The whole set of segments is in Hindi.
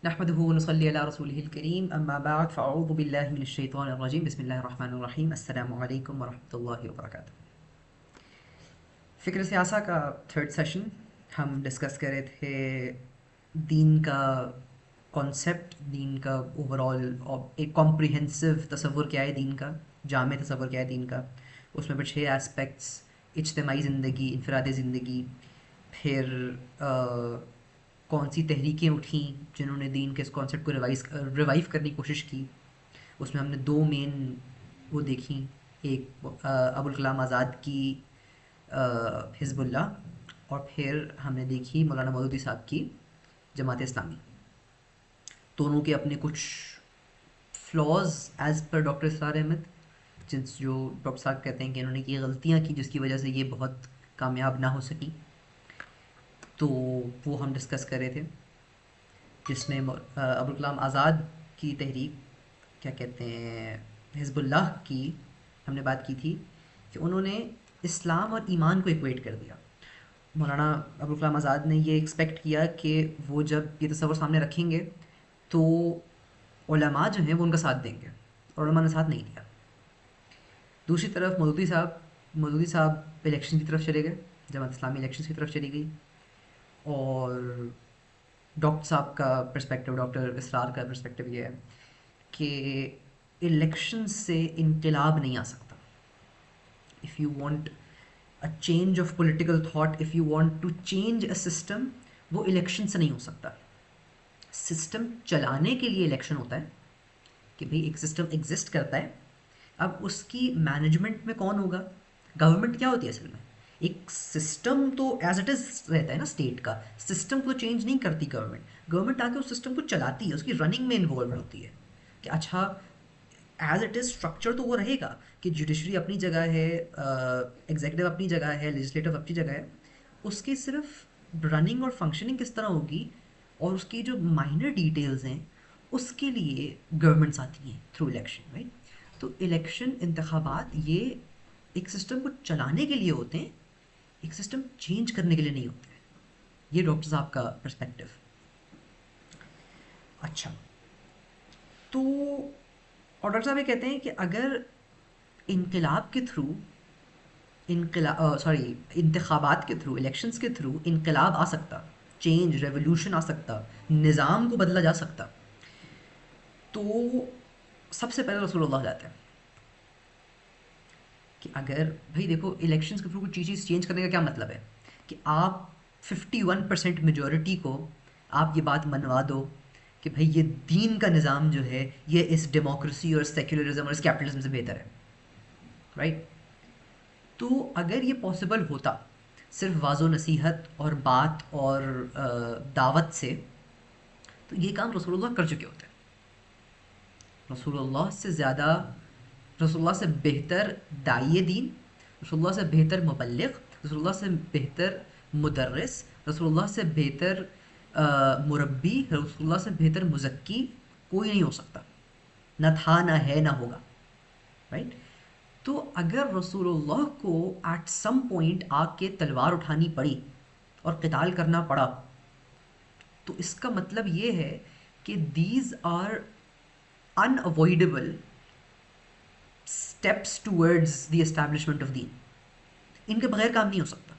नहमदुहु व नुसल्ली अला रसूलिहिल करीम अम्मा बाद फ़अऊज़ु बिल्लाहि मिनश शैतानिर रजीम बिस्मिल्लाहिर रहमानिर रहीम अस्सलामु अलैकुम व रहमतुल्लाहि व बरकातुहू। फ़िक्र सियासा का थर्ड सेशन हम डिस्कस कर रहे थे दीन का कॉन्सेप्ट, दीन का ओवरऑल एक कॉम्प्रिहेंसिव तसव्वुर क्या है दीन का, जामे तसव्वुर क्या है दीन का। उसमें फिर 6 एस्पेक्ट्स, इज्तिमाई ज़िंदगी, इनफ़रादी ज़िंदगी, फिर कौन सी तहरीकें उठीं जिन्होंने दीन के इस कॉन्सेप्ट को रिवाइव करने की कोशिश की। उसमें हमने दो मेन वो देखी, एक अबुल कलाम आज़ाद की हिज़्बुल्लाह, और फिर हमने देखी मौलाना मौदूदी साहब की जमात इस्लामी। दोनों के अपने कुछ फ्लॉज एज़ पर डॉक्टर इसरार अहमद, जो डॉक्टर साहब कहते हैं कि इन्होंने ये गलतियाँ की जिसकी वजह से ये बहुत कामयाब ना हो सकी। तो वो हम डिस्कस कर रहे थे, जिसमें अबुल कलाम आज़ाद की तहरीक क्या कहते हैं हिज़्बुल्लाह की हमने बात की थी कि उन्होंने इस्लाम और ईमान को इक्वेट कर दिया। मौलाना अबुल कलाम आज़ाद ने ये एक्सपेक्ट किया कि वो जब ये तस्वर सामने रखेंगे तो उलमा जो हैं वो उनका साथ देंगे, और उलमा ने साथ नहीं दिया। दूसरी तरफ मौदूदी साहब इलेक्शन की तरफ चले गए, जमात इस्लामी इलेक्शन की तरफ चली गई, और डॉक्टर साहब का पर्सपेक्टिव, डॉक्टर इसरार का पर्सपेक्टिव ये है कि इलेक्शन से इनकलाब नहीं आ सकता। If you want a change of political thought, if you want to change a system, वो इलेक्शन से नहीं हो सकता। सिस्टम चलाने के लिए इलेक्शन होता है कि भाई एक सिस्टम एग्जिस्ट करता है, अब उसकी मैनेजमेंट में कौन होगा। गवर्नमेंट क्या होती है असल में, एक सिस्टम तो एज इट इज़ रहता है ना, स्टेट का सिस्टम को चेंज नहीं करती गवर्नमेंट। गवर्नमेंट आके उस सिस्टम को चलाती है, उसकी रनिंग में इन्वॉल्व होती है कि अच्छा एज इट इज़ स्ट्रक्चर तो वो रहेगा कि जुडिशरी अपनी जगह है, एग्जीक्यूटिव अपनी जगह है, लेजिस्लेटिव अपनी जगह है, उसकी सिर्फ रनिंग और फंक्शनिंग किस तरह होगी और उसकी जो माइनर डिटेल्स हैं उसके लिए गवर्नमेंट्स आती हैं थ्रू इलेक्शन, राइट। तो इलेक्शन इंतखाबात ये एक सिस्टम को चलाने के लिए होते हैं, एक सिस्टम चेंज करने के लिए नहीं होते हैं। ये डॉक्टर साहब का पर्सपेक्टिव। अच्छा, तो और डॉक्टर साहब ये कहते हैं कि अगर इनकलाब के थ्रू इंतखाबात के थ्रू, इलेक्शंस के थ्रू इनकलाब आ सकता, चेंज रेवोल्यूशन आ सकता, निज़ाम को बदला जा सकता, तो सबसे पहले रसूलुल्लाह जाते हैं कि अगर भाई देखो इलेक्शंस के थ्रू कुछ चीज़ चेंज करने का क्या मतलब है कि आप 51% मेजॉरिटी को आप ये बात मनवा दो कि भाई ये दीन का निज़ाम जो है ये इस डेमोक्रेसी और सेक्युलरिज्म और इस कैपिटलिज्म से बेहतर है, राइट। तो अगर ये पॉसिबल होता सिर्फ वाजो नसीहत और बात और दावत से, तो ये काम रसूलुल्लाह कर चुके होते। रसूलुल्लाह से ज़्यादा, रसूलुल्लाह से बेहतर दाइए दीन, रसूलुल्लाह से बेहतर मुबल्लिग, रसूलुल्लाह से बेहतर मुदर्रिस, रसूलुल्लाह से बेहतर मुरब्बी, रसूलुल्लाह से बेहतर मुज़क्की कोई नहीं हो सकता, न था न है न होगा, राइट। तो अगर रसूलुल्लाह को एट सम पॉइंट आके तलवार उठानी पड़ी और क़िताल करना पड़ा, तो इसका मतलब ये है कि these are unavoidable steps towards the establishment of दीन। इनके बगैर काम नहीं हो सकता।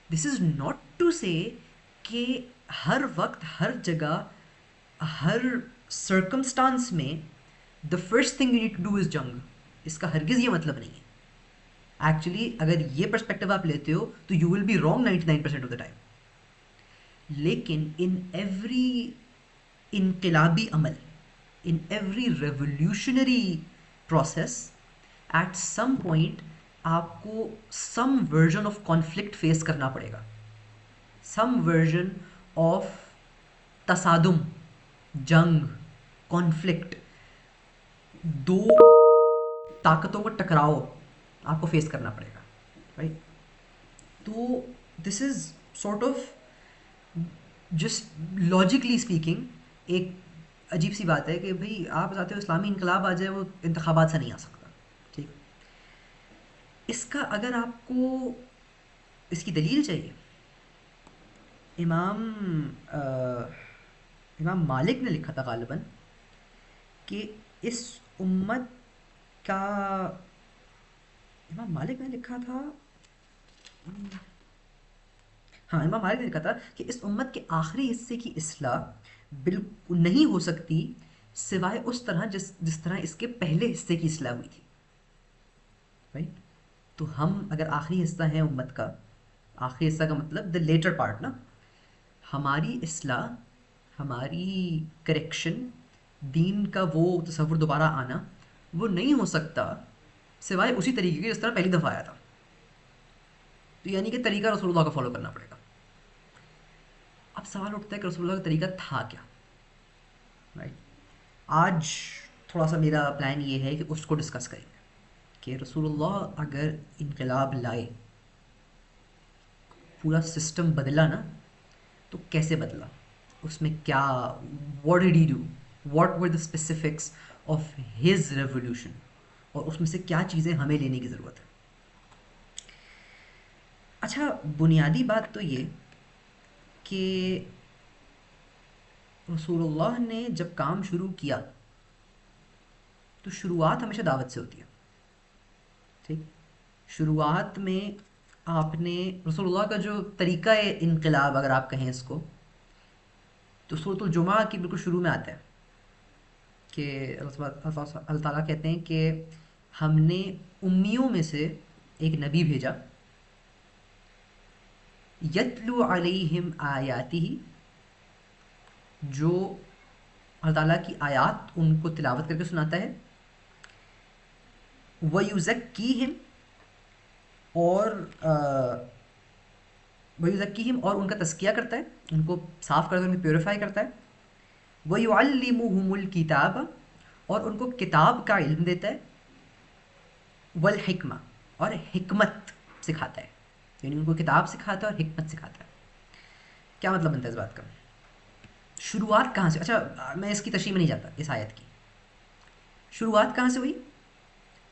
दिस इज़ नॉट टू से कि हर वक्त हर जगह हर सर्कमस्टांस में the first thing you need to do is जंग। इसका हरगिज़ ये मतलब नहीं है। एक्चुअली अगर ये पर्सपेक्टिव आप लेते हो तो you will be wrong 99% of the time. लेकिन इन एवरी इनकलाबी अमल, in every revolutionary process, at some point आपको some version of conflict face करना पड़ेगा, सम वर्जन ऑफ तसादुम, जंग, कॉन्फ्लिक्ट, दो ताकतों का टकराव आपको फेस करना पड़ेगा, राइट। तो this is sort of just logically speaking एक अजीब सी बात है कि भाई आप चाहते हो इस्लामी इनकलाब आ जाए, वो इंतखाबात से नहीं आ सकता, ठीक। इसका अगर आपको इसकी दलील चाहिए, इमाम इमाम मालिक ने लिखा था गालिबन कि इस उम्मत का, इमाम मालिक ने लिखा था, हाँ इमाम मालिक ने लिखा था कि इस उम्मत के आखिरी हिस्से की इस्लाह बिल्कुल नहीं हो सकती सिवाय उस तरह जिस तरह इसके पहले हिस्से की इस्लाह हुई थी। राइट। तो हम अगर आखिरी हिस्सा है उम्मत का, आखिरी हिस्सा का मतलब द लेटर पार्ट ना, हमारी इस्लाह, हमारी करेक्शन, दीन का वो तसव्वुर दोबारा आना, वो नहीं हो सकता सिवाय उसी तरीके के जिस तरह पहली दफ़ा आया था। तो यानी कि तरीका रसूलुल्लाह का फॉलो करना पड़ेगा। अब सवाल उठता है कि रसूलुल्लाह का तरीका था क्या। राइट। आज थोड़ा सा मेरा प्लान ये है कि उसको डिस्कस करेंगे कि रसूलुल्लाह अगर इनकलाब लाए, पूरा सिस्टम बदला ना, तो कैसे बदला, उसमें क्या, what did he do, what were the specifics of his revolution, और उसमें से क्या चीज़ें हमें लेने की ज़रूरत है। अच्छा, बुनियादी बात तो ये कि रसूलुल्लाह ने जब काम शुरू किया तो शुरुआत हमेशा दावत से होती है। ठीक। शुरुआत में आपने रसूलुल्लाह का जो तरीका है इनकलाब, अगर आप कहें इसको, तो सूरतुल जुमा की बिल्कुल शुरू में आता है कि अल्लाह ताला कहते हैं कि हमने उम्मियों में से एक नबी भेजा, यतलु अलैहिम आयातिही, जो अल्लाह ताला की आयात उनको तिलावत करके सुनाता है, वयुज़क्कीहिम, और वयुज़क्कीहिम, और उनका तज़किया करता है, उनको साफ़ करता है, उनको प्योरीफाई करता है, वयुअल्लिमुहुमुल किताब, और उनको किताब का इल्म देता है, वल हिकमा, और हिकमत सिखाता है। यानी उनको किताब सिखाता है और हिकमत सिखाता है। क्या मतलब बनता है इस बात का? शुरुआत कहाँ से, अच्छा मैं इसकी तशरीह में नहीं जाता, इस आयत की शुरुआत कहाँ से हुई?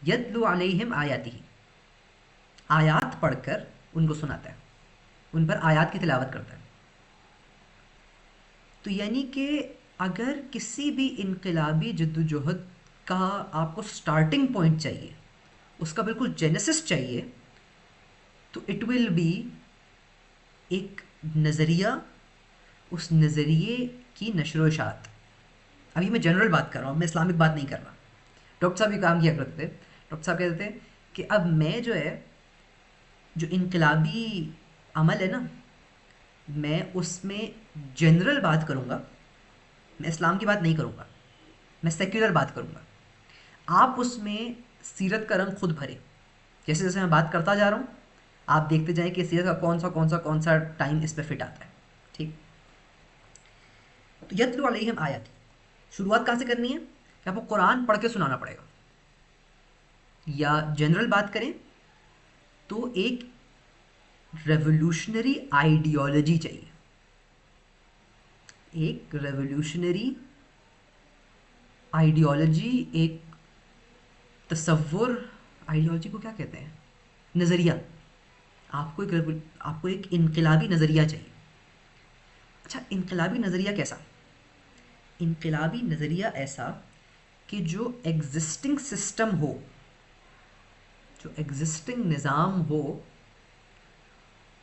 यतलु अलैहिम आयातिही, आयात पढ़कर उनको सुनाता है, उन पर आयात की तिलावत करता है। तो यानी कि अगर किसी भी इनकलाबी जद्दोजहद का आपको स्टार्टिंग पॉइंट चाहिए, उसका बिल्कुल जेनेसिस चाहिए, तो इट विल बी एक नज़रिया, उस नज़रिए की नशर व इशाअत। अभी मैं जनरल बात कर रहा हूँ, मैं इस्लामिक बात नहीं कर रहा। डॉक्टर साहब भी काम किया करते थे। डॉक्टर साहब कहते थे कि अब मैं जो है, जो इनकलाबी अमल है ना, मैं उसमें जनरल बात करूँगा, मैं इस्लाम की बात नहीं करूँगा, मैं सेक्युलर बात करूँगा। आप उसमें सीरत का रंग खुद भरे, जैसे जैसे मैं बात करता जा रहा हूँ आप देखते जाएं कि सीरत का कौन सा टाइम इस पर फिट आता है। ठीक। तो यतलु अलैहिम आयत, शुरुआत कहाँ से करनी है कि आपको कुरान पढ़ के सुनाना पड़ेगा, या जनरल बात करें तो एक रेवोल्यूशनरी आइडियोलॉजी चाहिए, एक रेवोल्यूशनरी आइडियोलॉजी, एक तसव्वुर, आइडियोलॉजी को क्या कहते हैं, नज़रिया। आपको एक इनकलाबी नज़रिया चाहिए। अच्छा, इनकलाबी नज़रिया कैसा? इनकलाबी नज़रिया ऐसा कि जो एग्जिस्टिंग सिस्टम हो, जो एग्जिस्टिंग निज़ाम हो,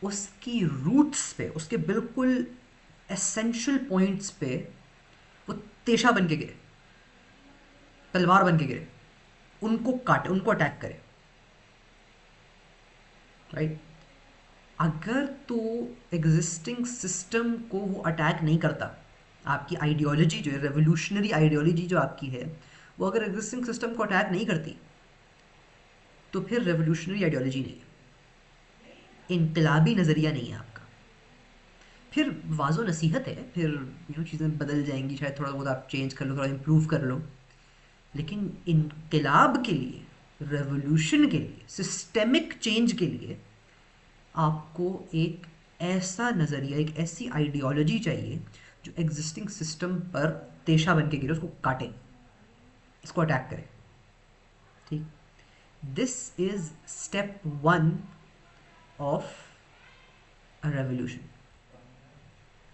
उसकी रूट्स पे, उसके बिल्कुल एसेंशियल पॉइंट्स पे वो तेशा बन के गिरे, तलवार बन के गिरे, उनको काटे, उनको अटैक करे। राइट। अगर तो एग्जिस्टिंग सिस्टम को वो अटैक नहीं करता, आपकी आइडियोलॉजी जो है, रेवोल्यूशनरी आइडियोलॉजी जो आपकी है, वो अगर एग्जिस्टिंग सिस्टम को अटैक नहीं करती, तो फिर रेवोल्यूशनरी आइडियोलॉजी नहीं है, इनकलाबी नज़रिया नहीं है आपका। फिर वाजो नसीहत है, फिर चीज़ें बदल जाएंगी, शायद थोड़ा बहुत आप चेंज कर लो, थोड़ा इम्प्रूव कर लो, लेकिन इनकलाब के लिए, रेवोल्यूशन के लिए, सिस्टेमिक चेंज के लिए आपको एक ऐसा नज़रिया, एक ऐसी आइडियोलॉजी चाहिए जो एग्जिस्टिंग सिस्टम पर तेशा बन के गिरे, उसको काटे, इसको अटैक करे। ठीक। This is step one of a revolution.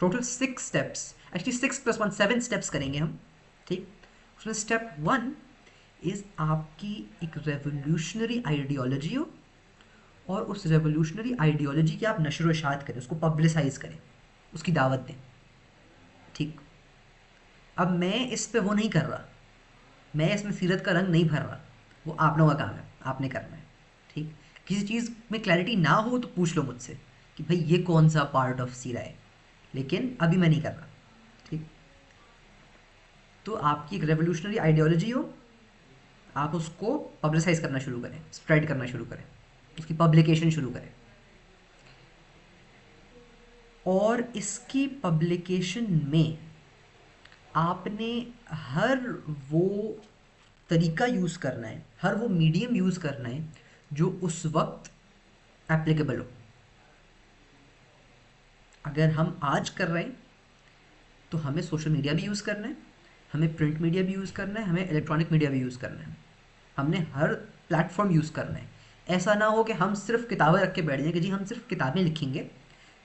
Total 6 steps, actually 6 + 1 7 steps करेंगे हम, ठीक। उसमें स्टेप 1 इज़ आपकी एक रेवोल्यूशनरी आइडियोलॉजी हो, और उस रेवोल्यूशनरी आइडियोलॉजी की आप नशर व इशाअत करें, उसको पब्लिसाइज करें, उसकी दावत दें, ठीक। अब मैं इस पे वो नहीं कर रहा, मैं इसमें सीरत का रंग नहीं भर रहा, वो आप लोगों का काम है, आपने करना है, ठीक। किसी चीज़ में क्लैरिटी ना हो तो पूछ लो मुझसे कि भाई ये कौन सा पार्ट ऑफ सीरा है, लेकिन अभी मैं नहीं कर रहा, ठीक। तो आपकी एक रेवोल्यूशनरी आइडियोलॉजी हो, आप उसको पब्लिसाइज करना शुरू करें, स्प्रेड करना शुरू करें, उसकी पब्लिकेशन शुरू करें, और इसकी पब्लिकेशन में आपने हर वो तरीका यूज़ करना है, हर वो मीडियम यूज़ करना है जो उस वक्त एप्लीकेबल हो। अगर हम आज कर रहे हैं तो हमें सोशल मीडिया भी यूज़ करना है, हमें प्रिंट मीडिया भी यूज़ करना है, हमें इलेक्ट्रॉनिक मीडिया भी यूज़ करना है, हमने हर प्लेटफॉर्म यूज़ करना है। ऐसा ना हो कि हम सिर्फ किताबें रख के बैठ जाएं कि जी हम सिर्फ किताबें लिखेंगे,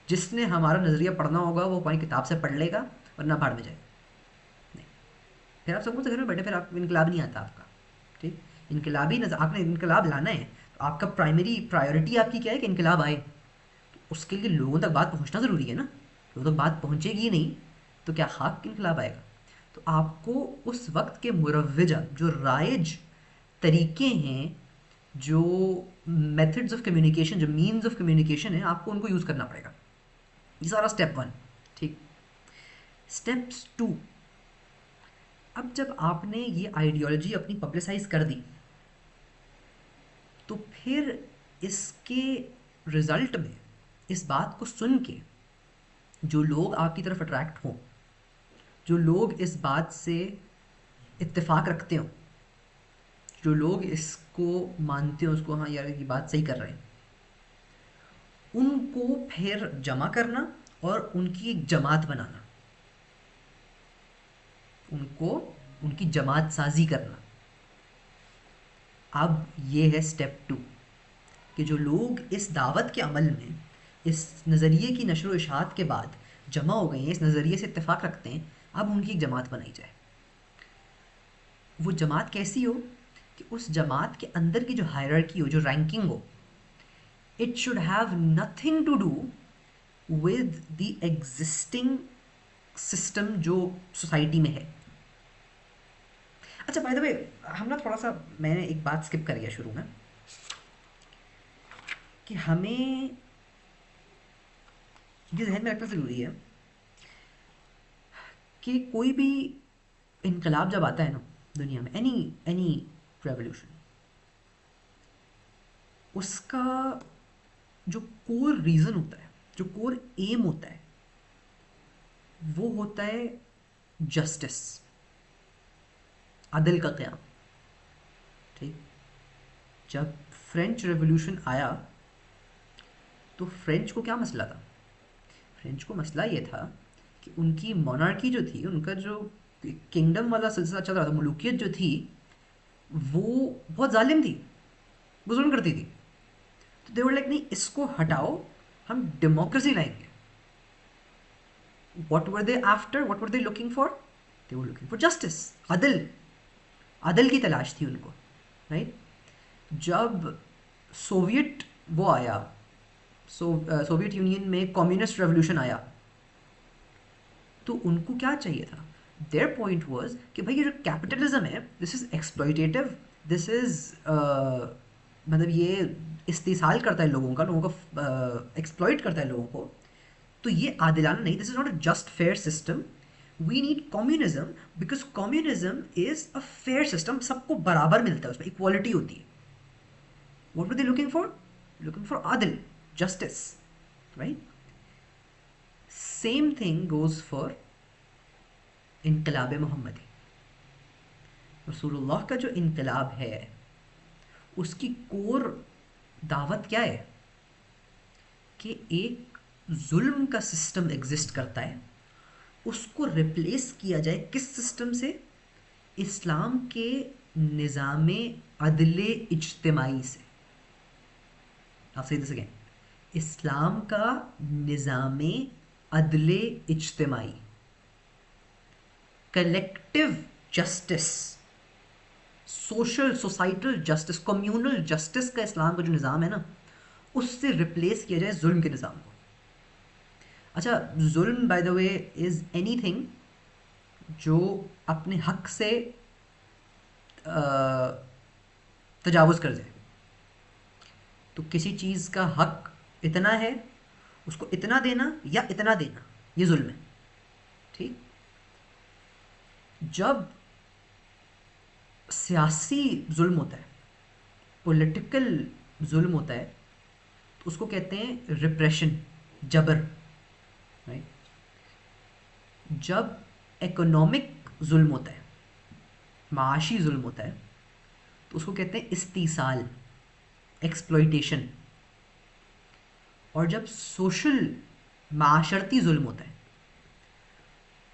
जिसने हमारा नज़रिया पढ़ना होगा वो हमारी किताब से पढ़ लेगा, वरना भाड़ में जाए। नहीं, फिर आप सकून से घर में बैठे, फिर आप इनकलाब नहीं आता आपका, ठीक। इनकलाबी नजर आपने इनकलाब लाना है तो आपका प्राइमरी प्रायोरिटी आपकी क्या है कि इनकलाब आए। तो उसके लिए लोगों तक बात पहुंचना ज़रूरी है ना, लोगों तक बात पहुंचेगी ही नहीं तो क्या खाक इनकलाब आएगा। तो आपको उस वक्त के मुरव्विजा जो राइज तरीके हैं, जो मेथड्स ऑफ कम्युनिकेशन, जो मीन्स ऑफ कम्युनिकेशन है, आपको उनको यूज़ करना पड़ेगा। ये सारा स्टेप 1, ठीक। स्टेप्स 2, अब जब आपने ये आइडियोलॉजी अपनी पब्लिसाइज कर दी तो फिर इसके रिजल्ट में इस बात को सुन के जो लोग आपकी तरफ अट्रैक्ट हों, जो लोग इस बात से इत्तेफाक रखते हो, जो लोग इसको मानते हो, उसको हाँ यार ये बात सही कर रहे हैं, उनको फिर जमा करना और उनकी एक जमात बनाना, उनको उनकी जमात साजी करना। अब ये है स्टेप 2 कि जो लोग इस दावत के अमल में, इस नज़रिए की नशर व इशाअत के बाद जमा हो गए हैं, इस नज़रिए से इत्तेफाक रखते हैं, अब उनकी एक जमात बनाई जाए। वो जमात कैसी हो कि उस जमात के अंदर की जो हायरार्की हो, जो रैंकिंग हो, it should have nothing to do with the existing system जो सोसाइटी में है। अच्छा, बाय द वे, हम ना थोड़ा सा, मैंने एक बात स्किप कर गया शुरू में, कि हमें ये ध्यान में रखना ज़रूरी है कि कोई भी इनकलाब जब आता है ना दुनिया में, एनी एनी रेवोल्यूशन, उसका जो कोर रीज़न होता है, जो कोर एम होता है, वो होता है जस्टिस, अदल का क़याम, ठीक। जब फ्रेंच रेवोल्यूशन आया तो फ्रेंच को क्या मसला था? फ्रेंच को मसला ये था कि उनकी मोनार्की जो थी, उनका जो किंगडम वाला सिलसिला चल रहा था, मुलूकियत जो थी, वो बहुत जालिम थी, वो जुल्म करती थी। तो दे वर लाइक नहीं, इसको हटाओ, हम डेमोक्रेसी लाएंगे। What were they after, what were they looking for? They were looking for justice, अदल, अदल की तलाश थी उनको, राइट। जब सोवियत वो आया, सोवियत यूनियन में कम्युनिस्ट रेवोल्यूशन आया, तो उनको क्या चाहिए था? देयर पॉइंट वाज कि भाई ये जो कैपिटलिज्म है, this is exploitative, this is मतलब ये इस्तेसाल करता है लोगों का, लोगों को एक्सप्लॉइट करता है लोगों को, तो ये आदिलाना नहीं, this is not a just fair system. We need communism because communism is a fair system, सबको बराबर मिलता है, उसमें इक्वालिटी होती है। What were they looking for? Looking for adl, justice, right? Same thing goes for इनकलाब मोहम्मदी। रसूलुल्लाह का जो इनकलाब है, उसकी कोर दावत क्या है कि एक जुल्म का सिस्टम एग्जिस्ट करता है, उसको रिप्लेस किया जाए किस सिस्टम से? इस्लाम के निज़ाम अदल इज्तिमाई से। आप सही से कहें, इस्लाम का निज़ाम अदल इज्तिमाई, collective justice, social societal justice, communal justice का इस्लाम का जो निज़ाम है ना, उससे रिप्लेस किया जाए जुल्म के निज़ाम को। अच्छा, जुल्म bye the way is anything जो अपने हक से तजावुज़ कर जाए। तो किसी चीज़ का हक इतना है, उसको इतना देना या इतना देना, ये जुल्म है। ठीक। जब सियासी जुल्म होता है, पॉलिटिकल जुल्म होता है, तो उसको कहते हैं रिप्रेशन, जबर। राइट। जब इकोनॉमिक जुल्म होता है, माशी जुल्म होता है, तो उसको कहते हैं इस्तीसाल, एक्सप्लॉइटेशन। और जब सोशल माशरती जुल्म होता है,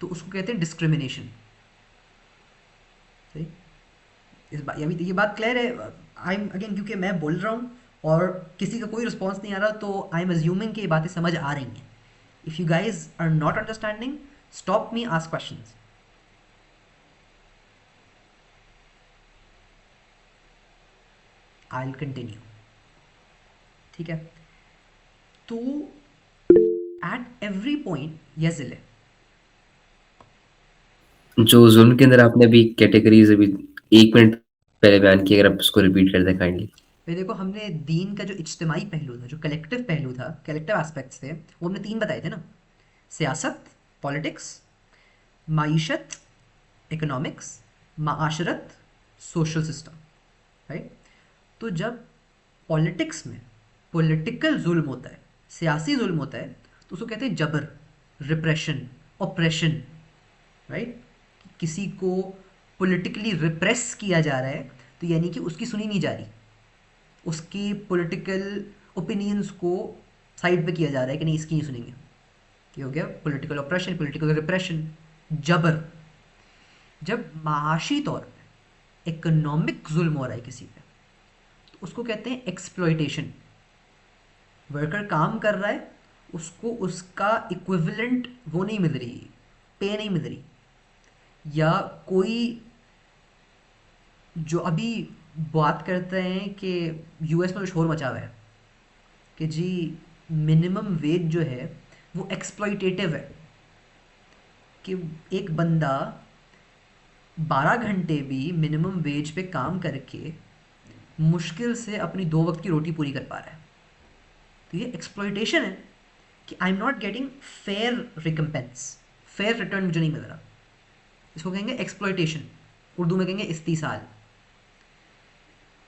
तो उसको कहते हैं डिस्क्रिमिनेशन। सही। इस बात, ये बात क्लियर है। आई एम अगेन, क्योंकि मैं बोल रहा हूँ और किसी का कोई रिस्पॉन्स नहीं आ रहा, तो आई एम अज्यूमिंग कि ये बातें समझ आ रही हैं। If you guys are not understanding, stop me, ask questions. I will continue. ठीक है। तो एट एवरी पॉइंट ये जिले, जो जुल्म के अंदर आपने अभी कैटेगरीज अभी 1 मिनट पहले बयान की, अगर आप उसको रिपीट कर दें काइंडली। फिर देखो, हमने दीन का जो इज्तिमाई पहलू था, जो कलेक्टिव पहलू था, कलेक्टिव एस्पेक्ट्स थे, वो हमने 3 बताए थे ना। सियासत, पॉलिटिक्स, माईशत, इकोनॉमिक्स, माशरत, सोशल सिस्टम। राइट। तो जब पॉलिटिक्स में पॉलिटिकल जुल्म होता है, सियासी जुल्म होता है, तो उसको कहते हैं जबर, रिप्रेशन, ऑपरेशन। राइट। किसी को पॉलिटिकली रिप्रेस किया जा रहा है, तो यानी कि उसकी सुनी नहीं जा रही, उसकी पॉलिटिकल ओपिनियंस को साइड पे किया जा रहा है कि नहीं, इसकी नहीं सुनेंगे। ये हो गया पॉलिटिकल ऑपरेशन, पॉलिटिकल रिप्रेशन, जबर। जब माशी तौर पे इकोनॉमिक जुल्म हो रहा है किसी पे, तो उसको कहते हैं एक्सप्लॉइटेशन। वर्कर काम कर रहा है, उसको उसका इक्विवेलेंट वो नहीं मिल रही, पे नहीं मिल रही। या कोई जो अभी बात करते हैं कि यूएस में जो शोर मचा हुआ है कि जी मिनिमम वेज जो है वो एक्सप्लॉइटेटिव है, कि एक बंदा 12 घंटे भी मिनिमम वेज पे काम करके मुश्किल से अपनी 2 वक्त की रोटी पूरी कर पा रहा है। तो ये एक्सप्लॉइटेशन है कि आई am not getting fair recompense, fair return मुझे नहीं मिल रहा। इसको कहेंगे एक्सप्लॉइटेशन, उर्दू में कहेंगे इस्तीसाल।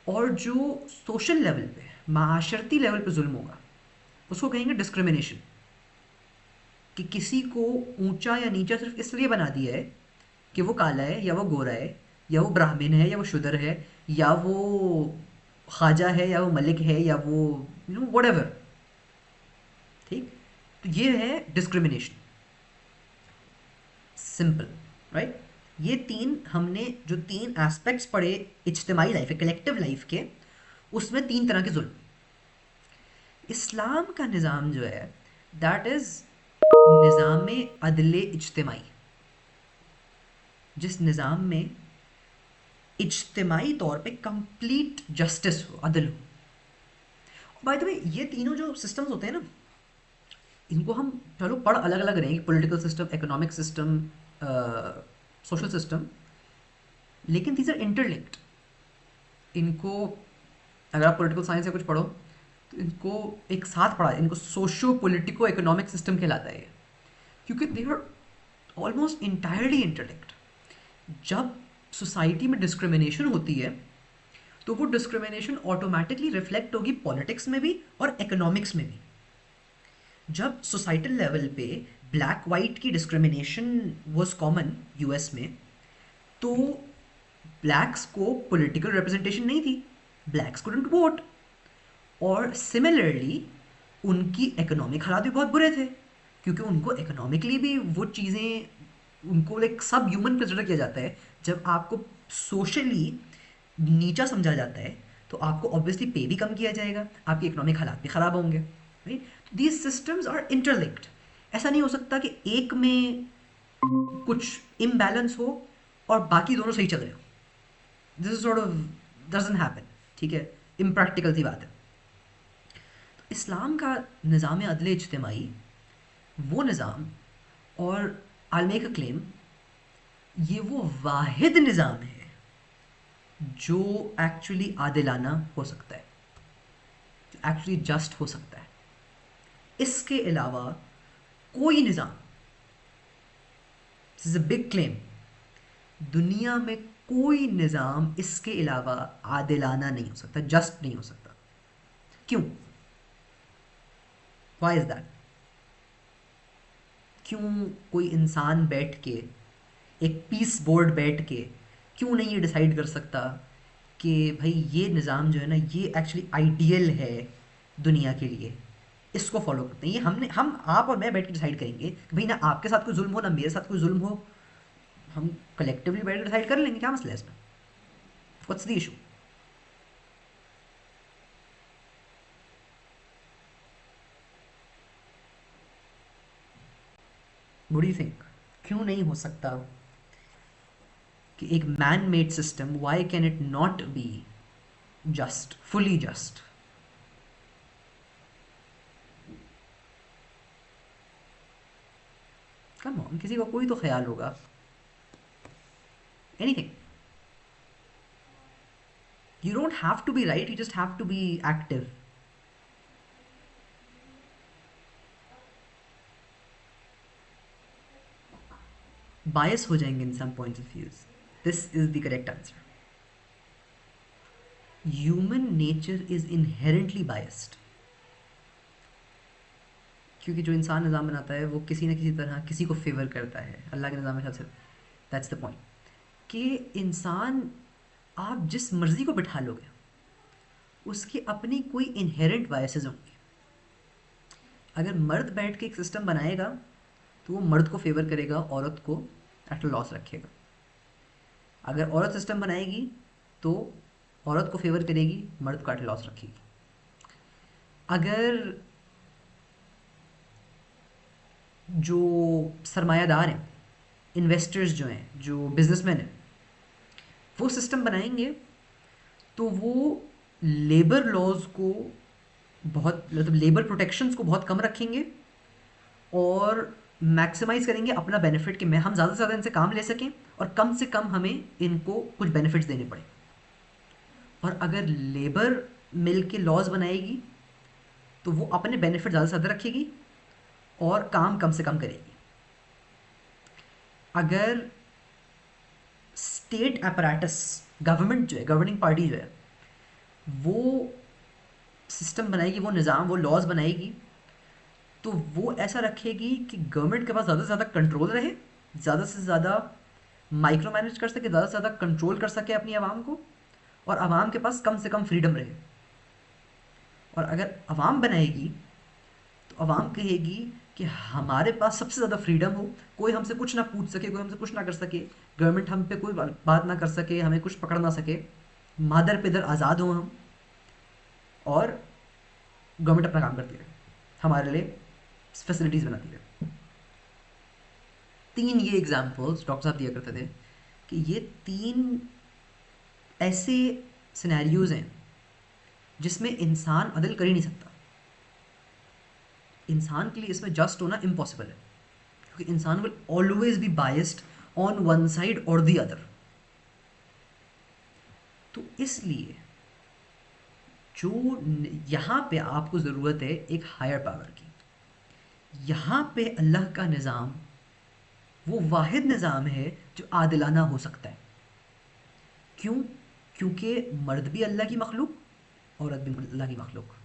और जो सोशल लेवल पे, माशरती लेवल पे जुल्म होगा, उसको कहेंगे डिस्क्रिमिनेशन। कि किसी को ऊंचा या नीचा सिर्फ इसलिए बना दिया है कि वो काला है या वो गोरा है, या वो ब्राह्मण है या वो शूद्र है, या वो ख्वाजा है या वो मलिक है, या वो व्हाटएवर। ठीक। तो ये है डिस्क्रिमिनेशन, सिंपल। राइट। ये 3 हमने जो 3 एस्पेक्ट्स पढ़े इज्तिमाई लाइफ है, कलेक्टिव लाइफ के, उसमें 3 तरह के जुल्म। इस्लाम का निज़ाम जो है, दैट इज़ निज़ाम अदल इज्तिमाई, जिस निज़ाम में इज्तिमाई तौर पे कंप्लीट जस्टिस हो, अदल हो। बाय द वे, ये तीनों जो सिस्टम्स होते हैं ना, इनको हम चलो पढ़ अलग अलग रहे हैं, political system, economic system, social system, लेकिन दीज आर इंटरलिंक्ड। इनको अगर आप पॉलिटिकल साइंस या कुछ पढ़ो, तो इनको एक साथ पढ़ा, इनको सोशो पोलिटिको इकोनॉमिक सिस्टम कहलाता है, क्योंकि they are almost entirely interlinked. जब सोसाइटी में डिस्क्रिमिनेशन होती है, तो वो डिस्क्रिमिनेशन ऑटोमेटिकली रिफ्लेक्ट होगी पॉलिटिक्स में भी और इकोनॉमिक्स में भी। जब सोसाइटल लेवल पे ब्लैक वाइट की डिस्क्रिमिनेशन वाज कॉमन यूएस में, तो ब्लैक्स को पॉलिटिकल रिप्रेजेंटेशन नहीं थी, ब्लैक्स कुडंट वोट। और सिमिलरली उनकी इकोनॉमिक हालात भी बहुत बुरे थे, क्योंकि उनको इकोनॉमिकली भी वो चीज़ें, उनको लाइक सब ह्यूमन कंसिडर किया जाता है। जब आपको सोशली नीचा समझा जाता है, तो आपको ऑब्वियसली पे भी कम किया जाएगा, आपके इकोनॉमिक हालात भी ख़राब होंगे। Right. These systems are interlinked. ऐसा नहीं हो सकता कि एक में कुछ इम्बैलेंस हो और बाकी दोनों सही चल रहे हो। This is sort of doesn't happen, ठीक है, इम्प्रैक्टिकल सी बात है। इस्लाम का निज़ाम अदल इज्तिमाई वो निज़ाम, और आई मेक अ क्लेम, ये वो वाहिद निज़ाम है जो एक्चुअली आदिलाना हो सकता है, जो एक्चुअली जस्ट हो सकता है। इसके अलावा कोई निज़ाम, this is a big claim, दुनिया में कोई निज़ाम इसके अलावा आदिलाना नहीं हो सकता, जस्ट नहीं हो सकता। क्यों? Why is that? क्यों कोई इंसान बैठ के, एक पीस बोर्ड बैठ के, क्यों नहीं ये डिसाइड कर सकता कि भाई ये निज़ाम जो है ना ये एक्चुअली आइडियल है दुनिया के लिए, इसको फॉलो करते हैं। ये हम आप और मैं बैठ के डिसाइड करेंगे कि भाई ना आपके साथ कोई जुल्म हो ना मेरे साथ कोई जुल्म हो, हम कलेक्टिवली बैठ के डिसाइड कर लेंगे। क्या मसला है इसमें? What's the issue? What do you think? क्यों नहीं हो सकता कि एक man made system, why can it not be just, fully just? Come on, किसी का कोई तो ख्याल होगा। Anything. You don't have to be right, you just have to be active. Bias हो जाएंगे in some points of views. This is the correct answer. Human nature is inherently biased. क्योंकि जो इंसान निज़ाम बनाता है वो किसी न किसी तरह किसी को फेवर करता है। अल्लाह के निज़ाम में सबसे, दैट्स द पॉइंट, कि इंसान आप जिस मर्ज़ी को बिठा लोगे उसकी अपनी कोई इनहेरेंट बायसेस होंगी। अगर मर्द बैठ के एक सिस्टम बनाएगा तो वो मर्द को फेवर करेगा, औरत को एट लॉस रखेगा। अगर औरत सिस्टम बनाएगी तो औरत को फेवर करेगी, मर्द को एट लॉस रखेगी। अगर जो सरमायादार हैं, इन्वेस्टर्स जो हैं, जो बिजनेसमैन हैं, वो सिस्टम बनाएंगे तो वो लेबर लॉज को बहुत, मतलब लेबर प्रोटेक्शंस को बहुत कम रखेंगे और मैक्सिमाइज करेंगे अपना बेनिफिट, कि मैं हम ज़्यादा से ज़्यादा इनसे काम ले सकें और कम से कम हमें इनको कुछ बेनिफिट्स देने पड़े। और अगर लेबर मिल के लॉज बनाएगी तो वो अपने बेनिफिट ज़्यादा से ज़्यादा रखेगी और काम कम से कम करेगी। अगर स्टेट अपैरेटस, गवर्नमेंट जो है, गवर्निंग पार्टी जो है, वो सिस्टम बनाएगी, वो निज़ाम, वो लॉज बनाएगी, तो वो ऐसा रखेगी कि गवर्नमेंट के पास ज़्यादा से ज़्यादा कंट्रोल रहे, ज़्यादा से ज़्यादा माइक्रो मैनेज कर सके, ज़्यादा से ज़्यादा कंट्रोल कर सके अपनी आवाम को, और आवाम के पास कम से कम फ्रीडम रहे। और अगर आवाम बनाएगी तो आवाम कहेगी कि हमारे पास सबसे ज़्यादा फ्रीडम हो, कोई हमसे कुछ ना पूछ सके, कोई हमसे कुछ ना कर सके, गवर्नमेंट हम पे कोई बात ना कर सके, हमें कुछ पकड़ ना सके, मादर पिदर आज़ाद हों हम, और गवर्नमेंट अपना काम करती रहे, हमारे लिए फैसिलिटीज़ बनाती रहे। तीन ये एग्जाम्पल्स डॉक्टर साहब दिया करते थे कि ये तीन ऐसे सिनेरियोज हैं जिसमें इंसान अदल कर ही नहीं सकता। इंसान के लिए इसमें जस्ट होना इम्पॉसिबल है, क्योंकि इंसान will always be biased on one side और द अदर। तो इसलिए जो यहाँ पे आपको ज़रूरत है एक हायर पावर की, यहाँ पे अल्लाह का निज़ाम वो वाहिद निज़ाम है जो आदिलाना हो सकता है। क्यों? क्योंकि मर्द भी अल्लाह की मखलूक, औरत भी अल्लाह की मखलूक,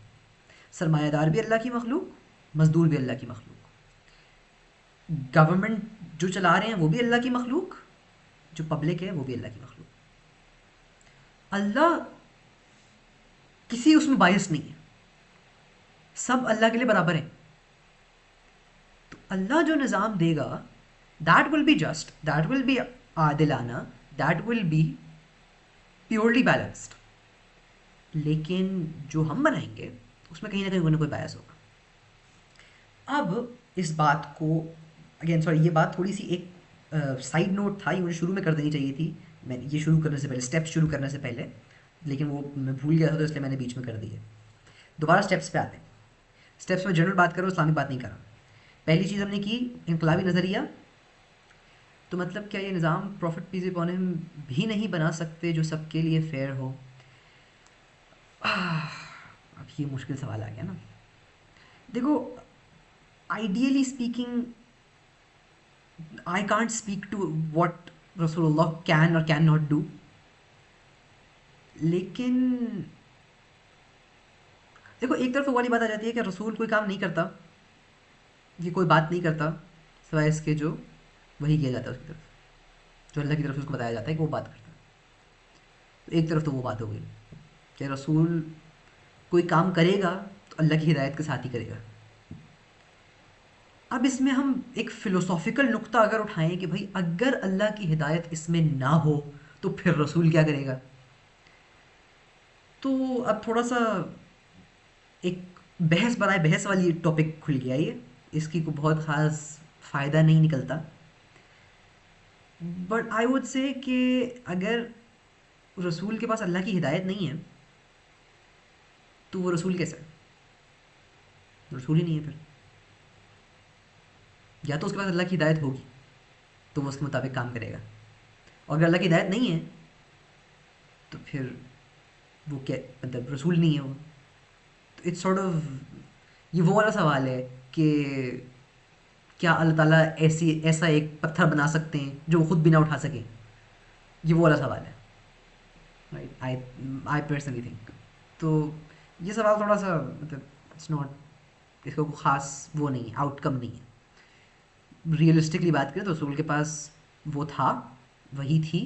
सरमायादार भी अल्लाह की मखलूक, मजदूर भी अल्लाह की मखलूक, गवर्नमेंट जो चला रहे हैं वो भी अल्लाह की मखलूक, जो पब्लिक है वो भी अल्लाह की मखलूक। अल्लाह किसी उसमें बायस नहीं है, सब अल्लाह के लिए बराबर हैं। तो अल्लाह जो निज़ाम देगा that will be just, that will be आदिलाना, that will be purely balanced. लेकिन जो हम बनाएंगे उसमें कहीं ना कहीं कोई बायस होगा। अब इस बात को, अगेन सॉरी, ये बात थोड़ी सी एक साइड नोट था, ये मुझे शुरू में कर देनी चाहिए थी, मैं ये शुरू करने से पहले, स्टेप्स शुरू करने से पहले, लेकिन वो मैं भूल गया था तो इसलिए मैंने बीच में कर दी है। दोबारा स्टेप्स पे आते हैं। स्टेप्स में जनरल बात करो, इस्लामिक बात नहीं करा। पहली चीज़ हमने की इनकलाबी नज़रिया। तो मतलब क्या ये निज़ाम प्रॉफिट पीस अपॉन हिम भी नहीं बना सकते जो सबके लिए फेयर हो? अब ये मुश्किल सवाल आ गया ना। देखो, ideally speaking I can't speak to what रसूलुल्लाह कैन और कैन नॉट डू, लेकिन देखो एक तरफ तो वाली बात आ जाती है कि रसूल कोई काम नहीं करता, ये कोई बात नहीं करता सिवाय इसके जो वही किया जाता है उसकी तरफ, जो अल्लाह की तरफ से उसको बताया जाता है कि वो बात करता है। तो एक तरफ तो वो बात हो गई कि रसूल कोई काम करेगा तो अल्लाह की हिदायत के साथ ही करेगा। अब इसमें हम एक फ़िलोसॉफ़िकल नुक्ता अगर उठाएं कि भाई अगर अल्लाह की हिदायत इसमें ना हो तो फिर रसूल क्या करेगा, तो अब थोड़ा सा एक बहस बनाए बहस वाली टॉपिक खुल गया ये, इसकी को बहुत ख़ास फ़ायदा नहीं निकलता। बट आई वुड से कि अगर रसूल के पास अल्लाह की हिदायत नहीं है तो वो रसूल कैसा है? रसूल ही नहीं है फिर। या तो उसके पास अल्लाह की हिदायत होगी तो वो उसके मुताबिक काम करेगा, और अगर अल्लाह की हिदायत नहीं है तो फिर वो क्या मतलब रसूल नहीं है वो। तो इट्स सॉर्ट ऑफ ये वो वाला सवाल है कि क्या अल्लाह ताला ऐसी ऐसा एक पत्थर बना सकते हैं जो वो खुद भी ना उठा सके, ये वो वाला सवाल है। Right, I I personally think तो ये सवाल थोड़ा सा मतलब इट्स नॉट, इसका कोई ख़ास वो नहीं है, आउटकम नहीं है। रियलिस्टिकली बात करें तो रसूल के पास वो था, वही थी,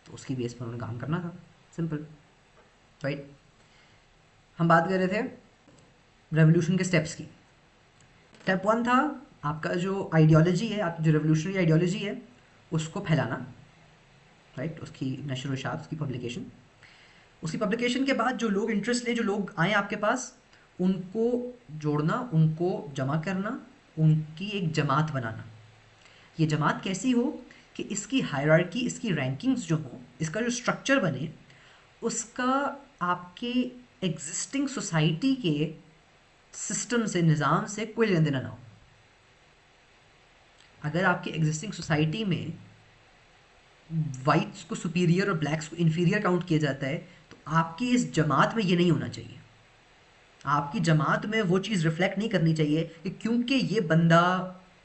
तो उसकी बेस पर उन्होंने काम करना था, सिंपल। राइट, हम बात कर रहे थे रेवोल्यूशन के स्टेप्स की। स्टेप वन था आपका जो आइडियोलॉजी है, आपकी जो रेवोल्यूशनरी आइडियोलॉजी है उसको फैलाना। राइट, उसकी नशर व इशाअत, उसकी पब्लिकेशन। उसकी पब्लिकेशन के बाद जो लोग इंटरेस्ट ले, जो लोग आए आपके पास, उनको जोड़ना, उनको जमा करना, उनकी एक जमात बनाना। ये जमात कैसी हो कि इसकी हायरार्की, इसकी रैंकिंग्स जो हों, इसका जो स्ट्रक्चर बने, उसका आपके एग्जिस्टिंग सोसाइटी के सिस्टम से, निज़ाम से कोई लेना देना ना हो। अगर आपकी एग्जिस्टिंग सोसाइटी में वाइट्स को सुपीरियर और ब्लैक्स को इन्फीरियर काउंट किया जाता है तो आपकी इस जमात में ये नहीं होना चाहिए। आपकी जमात में वो चीज़ रिफ्लेक्ट नहीं करनी चाहिए कि क्योंकि ये बंदा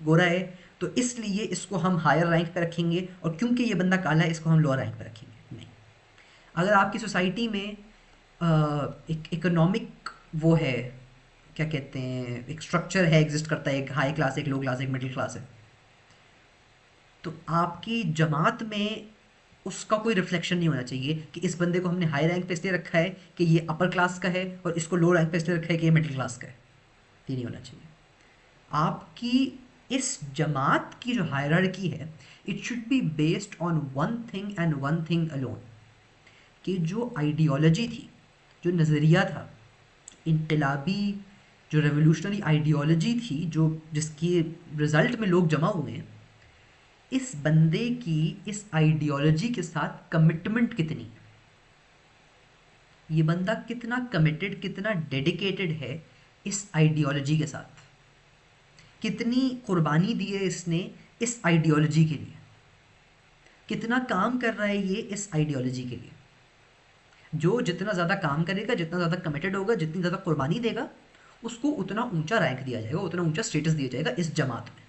गोरा है तो इसलिए इसको हम हायर रैंक पे रखेंगे, और क्योंकि ये बंदा काला है इसको हम लोअर रैंक पे रखेंगे। नहीं। अगर आपकी सोसाइटी में एक इकोनॉमिक वो है, क्या कहते हैं, एक स्ट्रक्चर है, एग्जिस्ट करता है, एक हाई क्लास, एक लो क्लास, एक मिडिल क्लास है, तो आपकी जमात में उसका कोई रिफ्लेक्शन नहीं होना चाहिए कि इस बंदे को हमने हाई रैंक पे इसलिए रखा है कि ये अपर क्लास का है और इसको लो रैंक पे इसलिए रखा है कि ये मिडिल क्लास का है। ये नहीं होना चाहिए। आपकी इस जमात की जो हायरार्की है, it should be based on one thing and one thing alone, कि जो आइडियोलॉजी थी, जो नज़रिया था, इनकलाबी जो रेवोल्यूशनरी आइडियोलॉजी थी, जो जिसकी रिजल्ट में लोग जमा हुए हैं, इस बंदे की इस आइडियोलॉजी के साथ कमिटमेंट कितनी है, ये बंदा कितना कमिटेड, कितना डेडिकेटेड है इस आइडियोलॉजी के साथ, कितनी कुर्बानी दी है इसने इस आइडियोलॉजी के लिए, कितना काम कर रहा है ये इस आइडियोलॉजी के लिए। जो जितना ज़्यादा काम करेगा, जितना ज़्यादा कमिटेड होगा, जितनी ज़्यादा कुर्बानी देगा, उसको उतना ऊंचा रैंक दिया जाएगा, उतना ऊंचा स्टेटस दिया जाएगा इस जमात में।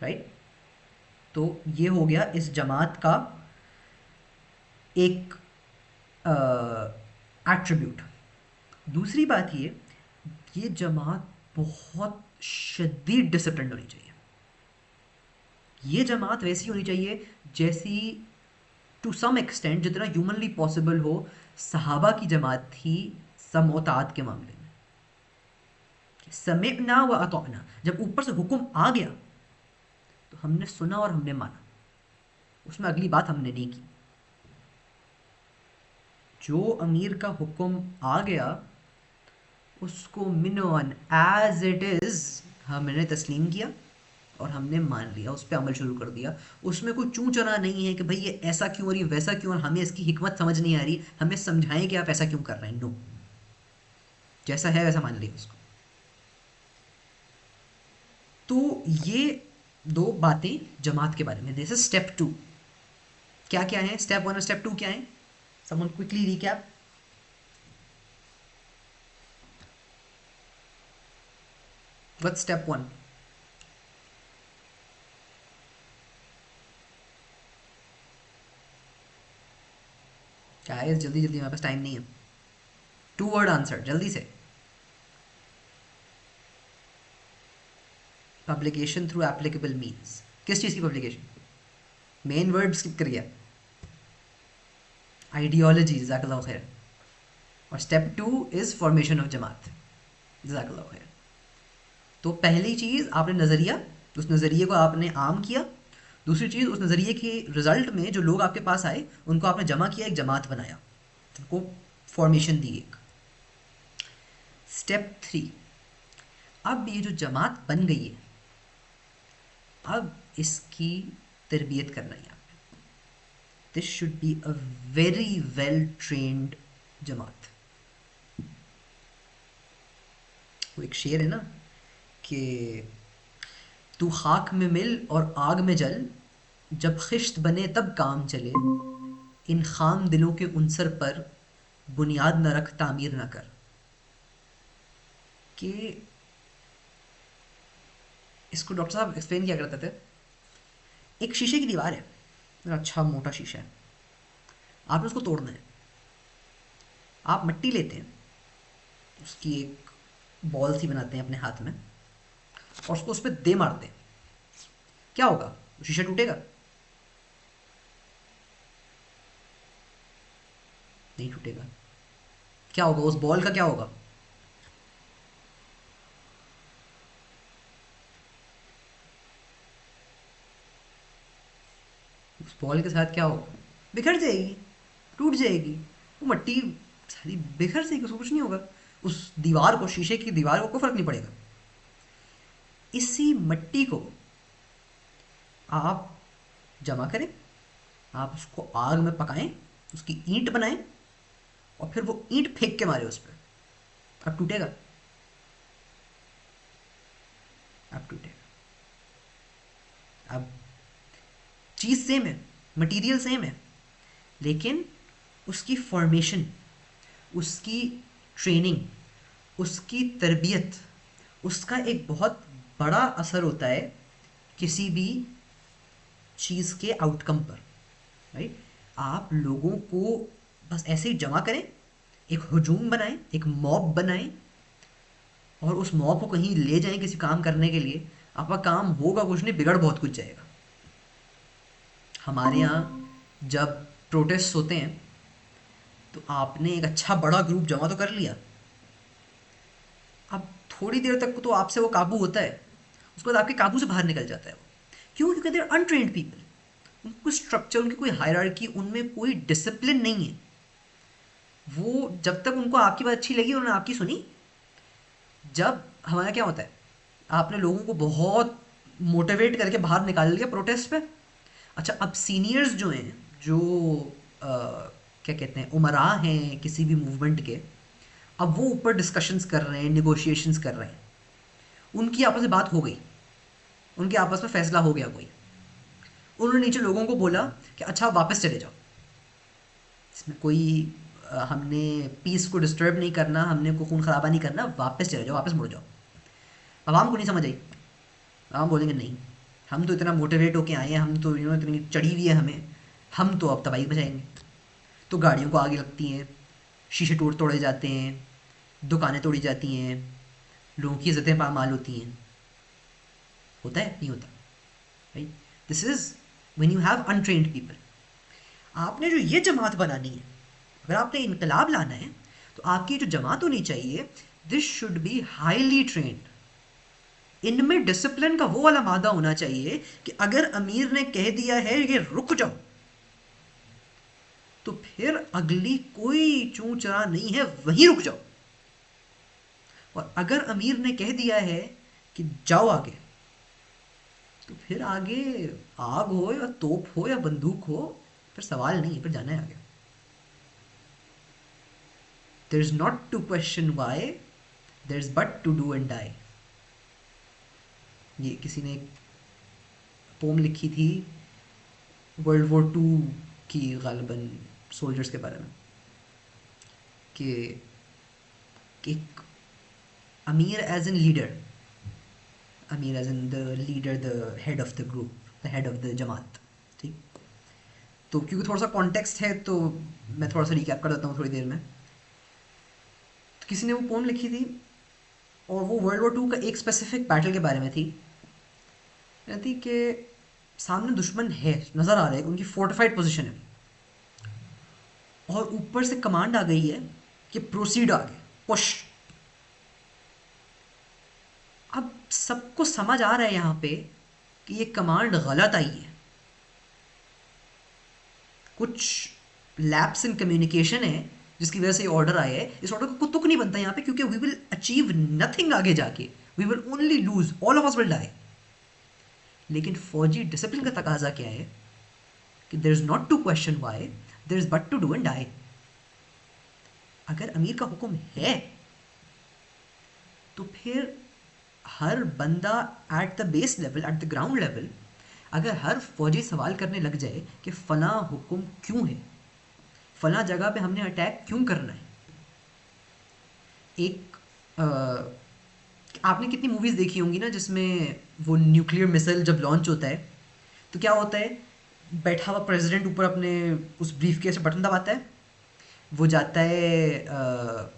राइट, तो ये हो गया इस जमात का एक एट्रीब्यूट। दूसरी बात ये जमात बहुत शदीद डिसिप्लिन होनी चाहिए। ये जमात वैसी होनी चाहिए जैसी टू सम एक्सटेंट, जितना ह्यूमनली पॉसिबल हो, सहाबा की जमात थी समओतात के मामले में। समिअना व अतअना, जब ऊपर से हुक्म आ गया तो हमने सुना और हमने माना, उसमें अगली बात हमने नहीं की। जो अमीर का हुक्म आ गया उसको मिनवन एज इट इज़ हमने तस्लीम किया, और हमने मान लिया, उस पर अमल शुरू कर दिया। उसमें कोई चूं चना नहीं है कि भाई ये ऐसा क्यों और ये वैसा क्यों और हमें इसकी हिकमत समझ नहीं आ रही, हमें समझाएं कि आप ऐसा क्यों कर रहे हैं। नो, जैसा है वैसा मान लिया उसको। तो ये दो बातें जमात के बारे में। This is step two. क्या क्या है स्टेप वन और स्टेप टू क्या है? Someone quickly recap. What's step one? क्या है? जल्दी जल्दी, हमारे पास टाइम नहीं है। टू वर्ड आंसर जल्दी से। Publication through applicable means. किस चीज़ की पब्लिकेशन? मेन वर्ड स्किप कर गया। आइडियोलॉजी, जज़ाकल्लाह खैर। और step two is formation of जमात, जज़ाकल्लाह खैर। तो पहली चीज़ आपने नज़रिया, उस नज़रिए को आपने आम किया। दूसरी चीज़, उस नज़रिए के रिजल्ट में जो लोग आपके पास आए उनको आपने जमा किया, एक जमात बनाया, उनको फॉर्मेशन दी एक। स्टेप थ्री, अब ये जो जमात बन गई है, अब इसकी तरबियत करना है आपने। This should be a very well trained जमात। वो एक शेर है ना कि तू खाक में मिल और आग में जल, जब खिश्त बने तब काम चले, इन खाम दिलों के उनसर पर बुनियाद न रख, तामीर न कर। कि इसको डॉक्टर साहब एक्सप्लेन किया करते थे। एक शीशे की दीवार है, अच्छा मोटा शीशा है, आपने उसको तोड़ना है। आप मिट्टी लेते हैं, उसकी एक बॉल सी बनाते हैं अपने हाथ में और उसको उस पर दे मारते हैं। क्या होगा? शीशा टूटेगा? नहीं टूटेगा। क्या होगा? उस बॉल का क्या होगा? उस बॉल के साथ क्या होगा? बिखर जाएगी, टूट जाएगी। वो मिट्टी सारी बिखर जाएगी, उसको कुछ नहीं होगा। उस दीवार को, शीशे की दीवार को कोई फर्क नहीं पड़ेगा। इसी मिट्टी को आप जमा करें, आप उसको आग में पकाएं, उसकी ईंट बनाएं और फिर वो ईंट फेंक के मारे उस पर। अब टूटेगा? अब टूटेगा। अब चीज़ सेम है, मटेरियल सेम है, लेकिन उसकी फॉर्मेशन, उसकी ट्रेनिंग, उसकी तरबियत, उसका एक बहुत बड़ा असर होता है किसी भी चीज़ के आउटकम पर। राइट? आप लोगों को बस ऐसे ही जमा करें, एक हजूम बनाएं, एक मॉब बनाएं और उस मॉब को कहीं ले जाएं किसी काम करने के लिए, आपका काम होगा कुछ नहीं, बिगड़ बहुत कुछ जाएगा। हमारे यहाँ जब प्रोटेस्ट होते हैं तो आपने एक अच्छा बड़ा ग्रुप जमा तो कर लिया, अब थोड़ी देर तक तो आपसे वो काबू होता है, उसके बाद आपके काबू से बाहर निकल जाता है वो। क्यों? क्योंकि देर अनट्रेन्ड पीपल, उनका कोई स्ट्रक्चर, उनकी कोई हायरार्की, उनमें कोई डिसिप्लिन नहीं है। वो जब तक उनको आपकी बात अच्छी लगी उन्होंने आपकी सुनी। जब हमारा क्या होता है, आपने लोगों को बहुत मोटिवेट करके बाहर निकाल दिया प्रोटेस्ट पे। अच्छा, अब सीनियर्स जो हैं, जो क्या कहते हैं, उमरा हैं किसी भी मूवमेंट के, अब वो ऊपर डिस्कशंस कर रहे हैं, निगोशिएशंस कर रहे हैं। उनकी आपस में बात हो गई, उनके आपस में फैसला हो गया कोई। उन्होंने नीचे लोगों को बोला कि अच्छा वापस चले जाओ, इसमें कोई हमने पीस को डिस्टर्ब नहीं करना, हमने को खून खराबा नहीं करना, वापस चले जाओ, वापस मुड़ जाओ। आवाम को नहीं समझ आई। आवाम बोलेंगे नहीं, हम तो इतना मोटिवेट होके आए हैं, हम तो इतनी चढ़ी हुई है हमें, हम तो अब तबाही बचाएंगे। तो गाड़ियों को आगे लगती हैं, शीशे तोड़े जाते हैं, दुकानें तोड़ी जाती हैं, लोगों की इज्जतें पामाल होती हैं। होता है? नहीं होता? Right? This is when you have untrained people. आपने जो ये जमात बनानी है, अगर आपने इनकलाब लाना है, तो आपकी जो जमात होनी चाहिए, this should be highly trained. इनमें डिसिप्लिन का वो वाला मादा होना चाहिए कि अगर अमीर ने कह दिया है ये रुक जाओ, तो फिर अगली कोई चूं चरा नहीं है, वहीं रुक जाओ। और अगर अमीर ने कह दिया है कि जाओ आगे, तो फिर आगे आग हो या तोप हो या बंदूक हो, फिर सवाल नहीं है, फिर जाना है आगे. There is not to question why, there is but to do and die. ये किसी ने एक पोम लिखी थी वर्ल्ड वॉर टू की, गालिबन सोल्जर्स के बारे में, कि एक अमीर एज इन लीडर, अमीर as in the leader, the head of the group, the head of the जमात. ठीक. तो क्योंकि थोड़ा सा कॉन्टेक्स्ट है तो मैं थोड़ा सा रिकैप कर देता हूँ थोड़ी देर में. तो किसी ने वो पोम लिखी थी और वो वर्ल्ड वॉर टू का एक स्पेसिफिक बैटल के बारे में थी. कहती कि सामने दुश्मन है, नज़र आ रहा है, उनकी फोर्टिफाइड पोजीशन है, और ऊपर से कमांड आ गई है कि प्रोसीड आगे, पुश. अब सबको समझ आ रहा है यहाँ पे कि ये कमांड गलत आई है, कुछ लैप्स इन कम्युनिकेशन है जिसकी वजह से ये ऑर्डर आया है. इस ऑर्डर को तुक नहीं बनता यहाँ पे, क्योंकि वी विल अचीव नथिंग आगे जाके, we will only lose, all of us will die. लेकिन फौजी डिसिप्लिन का तकाजा क्या है कि there is not to question why, there is but to do and die. अगर अमीर का हुक्म है तो फिर हर बंदा at the base level, at the ground level, अगर हर फौजी सवाल करने लग जाए कि फला हुक्म क्यों है, फला जगह पे हमने अटैक क्यों करना है. एक आपने कितनी मूवीज़ देखी होंगी ना जिसमें वो न्यूक्लियर मिसाइल जब लॉन्च होता है तो क्या होता है, बैठा हुआ प्रेसिडेंट ऊपर अपने उस ब्रीफ केस बटन दबाता है, वो जाता है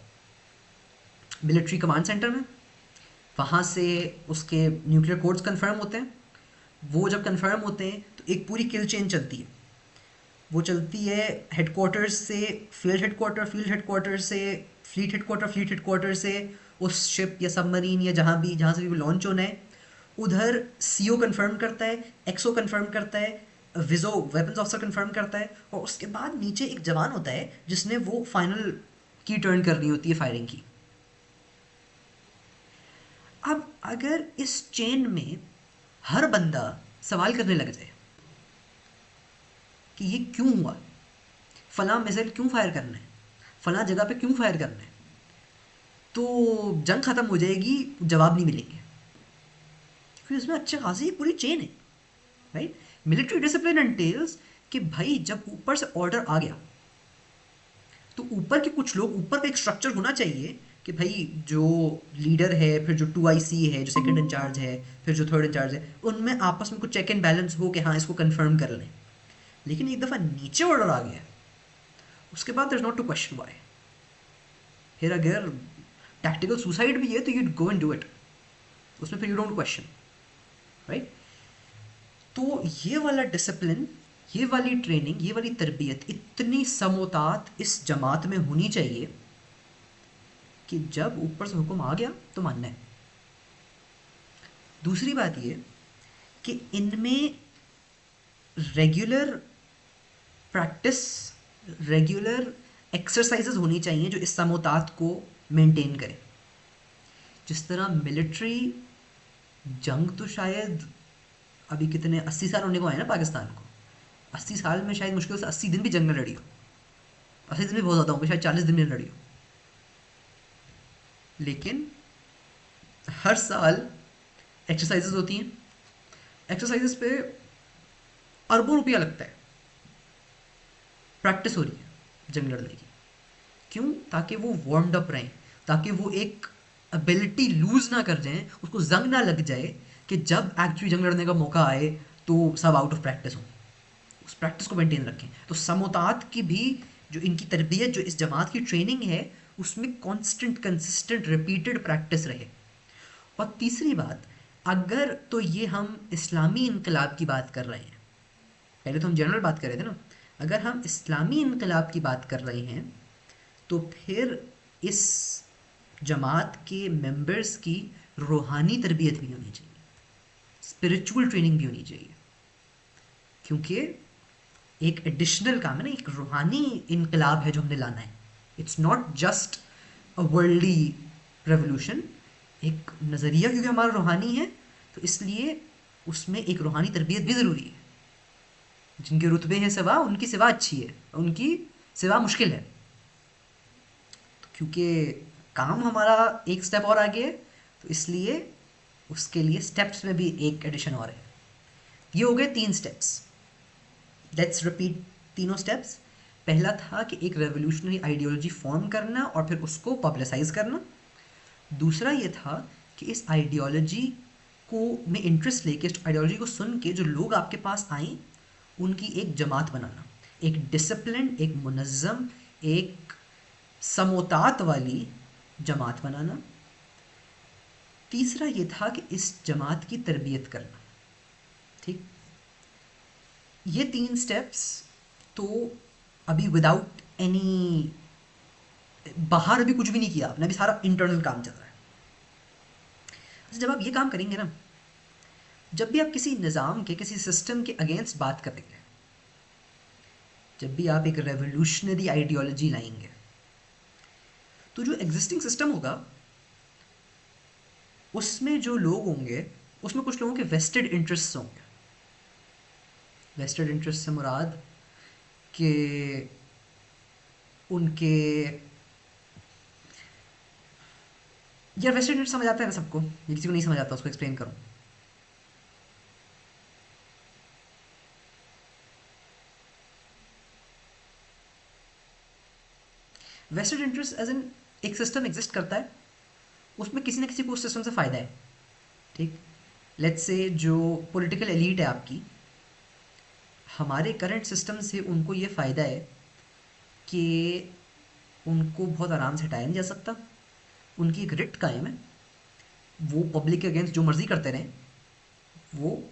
मिलिट्री कमांड सेंटर में, वहाँ से उसके न्यूक्लियर कोड्स कंफर्म होते हैं. वो जब कंफर्म होते हैं तो एक पूरी किल चेन चलती है. वो चलती है हेडक्वार्टर्स से फील्ड हेडक्वार्टर, फील्ड हेडक्वार्टर से फ्लीट हेडक्वार्टर, फ्लीट हेडक्वार्टर से उस शिप या सबमरीन या जहाँ से भी वो लॉन्च होना है, उधर सीओ कंफर्म करता है, एक्सओ कंफर्म करता है, विजो वेपन्स ऑफिसर कंफर्म करता है, और उसके बाद नीचे एक जवान होता है जिसने वो फाइनल की टर्न करनी होती है फायरिंग की. अब अगर इस चेन में हर बंदा सवाल करने लग जाए कि ये क्यों हुआ, फलां मिसाइल क्यों फायर करना है, फलां जगह पे क्यों फायर करना है, तो जंग ख़त्म हो जाएगी, जवाब नहीं मिलेंगे, क्योंकि इसमें अच्छे खासी पूरी चेन है. राइट. मिलिट्री डिसिप्लिन एंटेल्स कि भाई जब ऊपर से ऑर्डर आ गया तो ऊपर के कुछ लोग, ऊपर का एक स्ट्रक्चर होना चाहिए कि भाई जो लीडर है, फिर जो 2IC है, जो सेकंड इंचार्ज है, फिर जो थर्ड इंचार्ज है, उनमें आपस में कुछ चेक एंड बैलेंस हो कि हाँ इसको कंफर्म कर लें. लेकिन एक दफ़ा नीचे ऑर्डर आ गया, उसके बाद there is not to question why. फिर अगर टैक्टिकल सुसाइड भी है तो you go and do it, उसमें फिर यू डोंट क्वेश्चन. राइट. तो ये वाला डिसिप्लिन, ये वाली ट्रेनिंग, ये वाली तरबियत इतनी समोतात इस जमात में होनी चाहिए कि जब ऊपर से हुक्म आ गया तो मानना है. दूसरी बात ये कि इनमें रेगुलर प्रैक्टिस, रेगुलर एक्सरसाइजेज होनी चाहिए जो इस समोतात को मेंटेन करे. जिस तरह मिलिट्री जंग तो शायद अभी कितने 80 साल होने को आए ना पाकिस्तान को, 80 साल में शायद मुश्किल से 80 दिन भी जंग में लड़ी हो, 80 दिन भी बहुत ज़्यादा होंगे, शायद 40 दिन में लड़ी हो. लेकिन हर साल एक्सरसाइजेज होती हैं, एक्सरसाइजेज पे अरबों रुपया लगता है, प्रैक्टिस हो रही है जंग लड़ने की. क्यों? ताकि वो वार्म्ड अप रहें, ताकि वो एक एबिलिटी लूज ना कर जाएं, उसको जंग ना लग जाए कि जब एक्चुअली जंग लड़ने का मौका आए तो सब आउट ऑफ प्रैक्टिस हो. उस प्रैक्टिस को मेंटेन रखें. तो समोतात की भी जो इनकी तरबियत, जो इस जमात की ट्रेनिंग है, उसमें कांस्टेंट, कंसिस्टेंट, रिपीटेड प्रैक्टिस रहे. और तीसरी बात, अगर तो ये हम इस्लामी इनकलाब की बात कर रहे हैं, पहले तो हम जनरल बात कर रहे थे ना, अगर हम इस्लामी इनकलाब की बात कर रहे हैं तो फिर इस जमात के मेंबर्स की रूहानी तरबियत भी होनी चाहिए, स्पिरिचुअल ट्रेनिंग भी होनी चाहिए, क्योंकि एक एडिशनल काम है ना, एक रूहानी इनकलाब है जो हमने लाना है. It's not just a worldly revolution, एक नज़रिया, क्योंकि हमारा रूहानी है तो इसलिए उसमें एक रूहानी तरबियत भी ज़रूरी है। जिनके रुतबे हैं सिवा, उनकी सिवा अच्छी है, उनकी सिवा मुश्किल है। क्योंकि काम हमारा एक स्टेप और आगे है, तो इसलिए उसके लिए स्टेप्स में भी एक एडिशन और है। ये हो गए 3 स्टेप्स। लेट्स रिपीट तीनों स्टेप्स। पहला था कि एक रेवोल्यूशनरी आइडियोलॉजी फॉर्म करना और फिर उसको पब्लिसाइज करना। दूसरा ये था कि इस आइडियोलॉजी को में इंटरेस्ट लेके, इस आइडियोलॉजी को सुन के जो लोग आपके पास आए, उनकी एक जमात बनाना, एक डिसिप्लिन, एक मुनज़्ज़म, एक समोतात वाली जमात बनाना। तीसरा ये था कि इस जमात की तरबियत करना। ठीक, ये 3 स्टेप्स तो अभी विदाउट एनी, बाहर अभी कुछ भी नहीं किया आपने, अभी सारा इंटरनल काम चल रहा है। तो जब आप ये काम करेंगे ना, जब भी आप किसी निज़ाम के, किसी सिस्टम के अगेंस्ट बात करेंगे, जब भी आप एक रेवोल्यूशनरी आइडियोलॉजी लाएंगे, तो जो एग्जिस्टिंग सिस्टम होगा उसमें जो लोग होंगे, उसमें कुछ लोगों के वेस्टेड इंटरेस्ट होंगे। वेस्टेड इंटरेस्ट से मुराद कि उनके, यार वेस्टेड इंटरेस्ट समझ आता है ना सबको, ये किसी को नहीं समझ आता, उसको एक्सप्लेन करूँ। वेस्टेड इंटरेस्ट एज एन, एक सिस्टम एग्जिस्ट करता है, उसमें किसी ना किसी को उस सिस्टम से फ़ायदा है। ठीक, लेट्स से जो पॉलिटिकल एलीट है आपकी, हमारे करंट सिस्टम से उनको ये फ़ायदा है कि उनको बहुत आराम से हटाया नहीं जा सकता, उनकी एक रिट कायम है, वो पब्लिक के अगेंस्ट जो मर्जी करते रहें, वो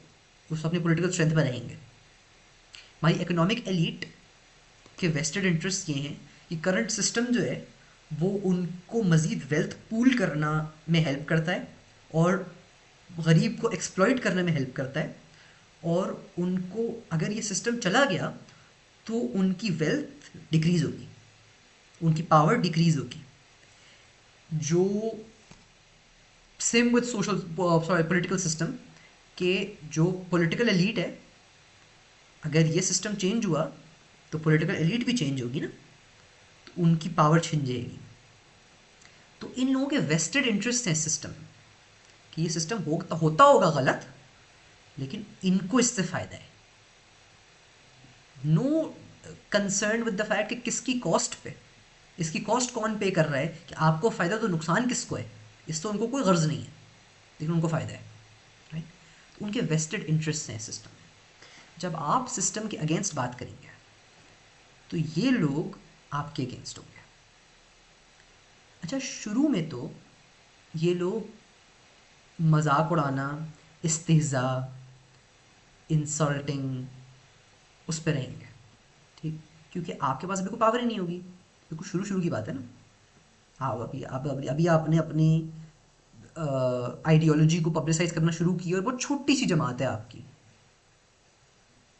उस अपनी पॉलिटिकल स्ट्रेंथ पर रहेंगे। हमारी इकोनॉमिक एलीट के वेस्टेड इंटरेस्ट ये हैं कि करंट सिस्टम जो है वो उनको मज़ीद वेल्थ पूल करना में हेल्प करता है और गरीब को एक्सप्लॉइट करने में हेल्प करता है, और उनको अगर ये सिस्टम चला गया तो उनकी वेल्थ डिक्रीज़ होगी, उनकी पावर डिक्रीज़ होगी। जो same with social, sorry, political system के जो पॉलिटिकल एलीट है, अगर ये सिस्टम चेंज हुआ तो पॉलिटिकल एलीट भी चेंज होगी ना, तो उनकी पावर छिन जाएगी। तो इन लोगों के वेस्टेड इंटरेस्ट हैं सिस्टम, कि ये सिस्टम होता होगा गलत, लेकिन इनको इससे फ़ायदा है। No concern with the fact कि किसकी कॉस्ट पे, इसकी कॉस्ट कौन पे कर रहा है, कि आपको फ़ायदा तो नुकसान किसको है, इससे उनको कोई गर्ज नहीं है, लेकिन उनको फ़ायदा है। राइट, तो उनके वेस्टेड इंटरेस्ट हैं सिस्टम में। जब आप सिस्टम के अगेंस्ट बात करेंगे तो ये लोग आपके अगेंस्ट होंगे। अच्छा, शुरू में तो ये लोग मजाक उड़ाना, इस्तेज़ा, इंसल्टिंग, उस पे रहेंगे। ठीक, क्योंकि आपके पास अभी कोई पावर ही नहीं होगी, बिल्कुल शुरू शुरू की बात है ना। हाँ, अभी आपने अपनी आइडियोलॉजी को पब्लिसाइज करना शुरू की और बहुत छोटी सी जमात है आपकी,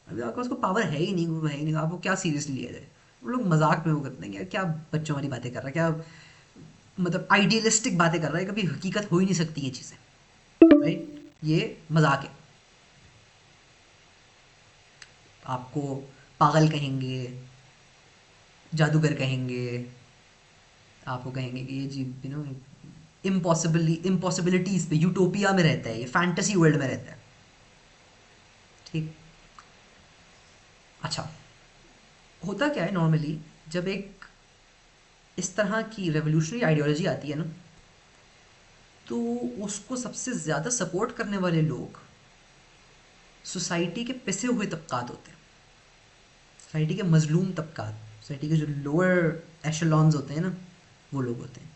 अभी आपके पास कोई पावर है ही नहीं, वो है ही नहीं, आपको क्या सीरियसली लिया जाए। वो लोग मजाक में वो करते हैं कि यार क्या बच्चों वाली बातें कर रहा है, क्या मतलब आइडियलिस्टिक बातें कर रहा है, कभी हकीकत हो ही नहीं सकती ये चीज़ें। राइट, ये मजाक है। आपको पागल कहेंगे, जादूगर कहेंगे, आपको कहेंगे कि ये जी इम्पॉसिबिलिटीज़ पे, यूटोपिया में रहता है, ये फैंटेसी वर्ल्ड में रहता है। ठीक, अच्छा, होता क्या है नॉर्मली, जब एक इस तरह की रेवोल्यूशनरी आइडियोलॉजी आती है ना, तो उसको सबसे ज़्यादा सपोर्ट करने वाले लोग सोसाइटी के पिसे हुए तबकात होते हैं, सोसाइटी के मजलूम तबकात, सोसाइटी के जो लोअर एशलॉन्स होते हैं ना, वो लोग होते हैं।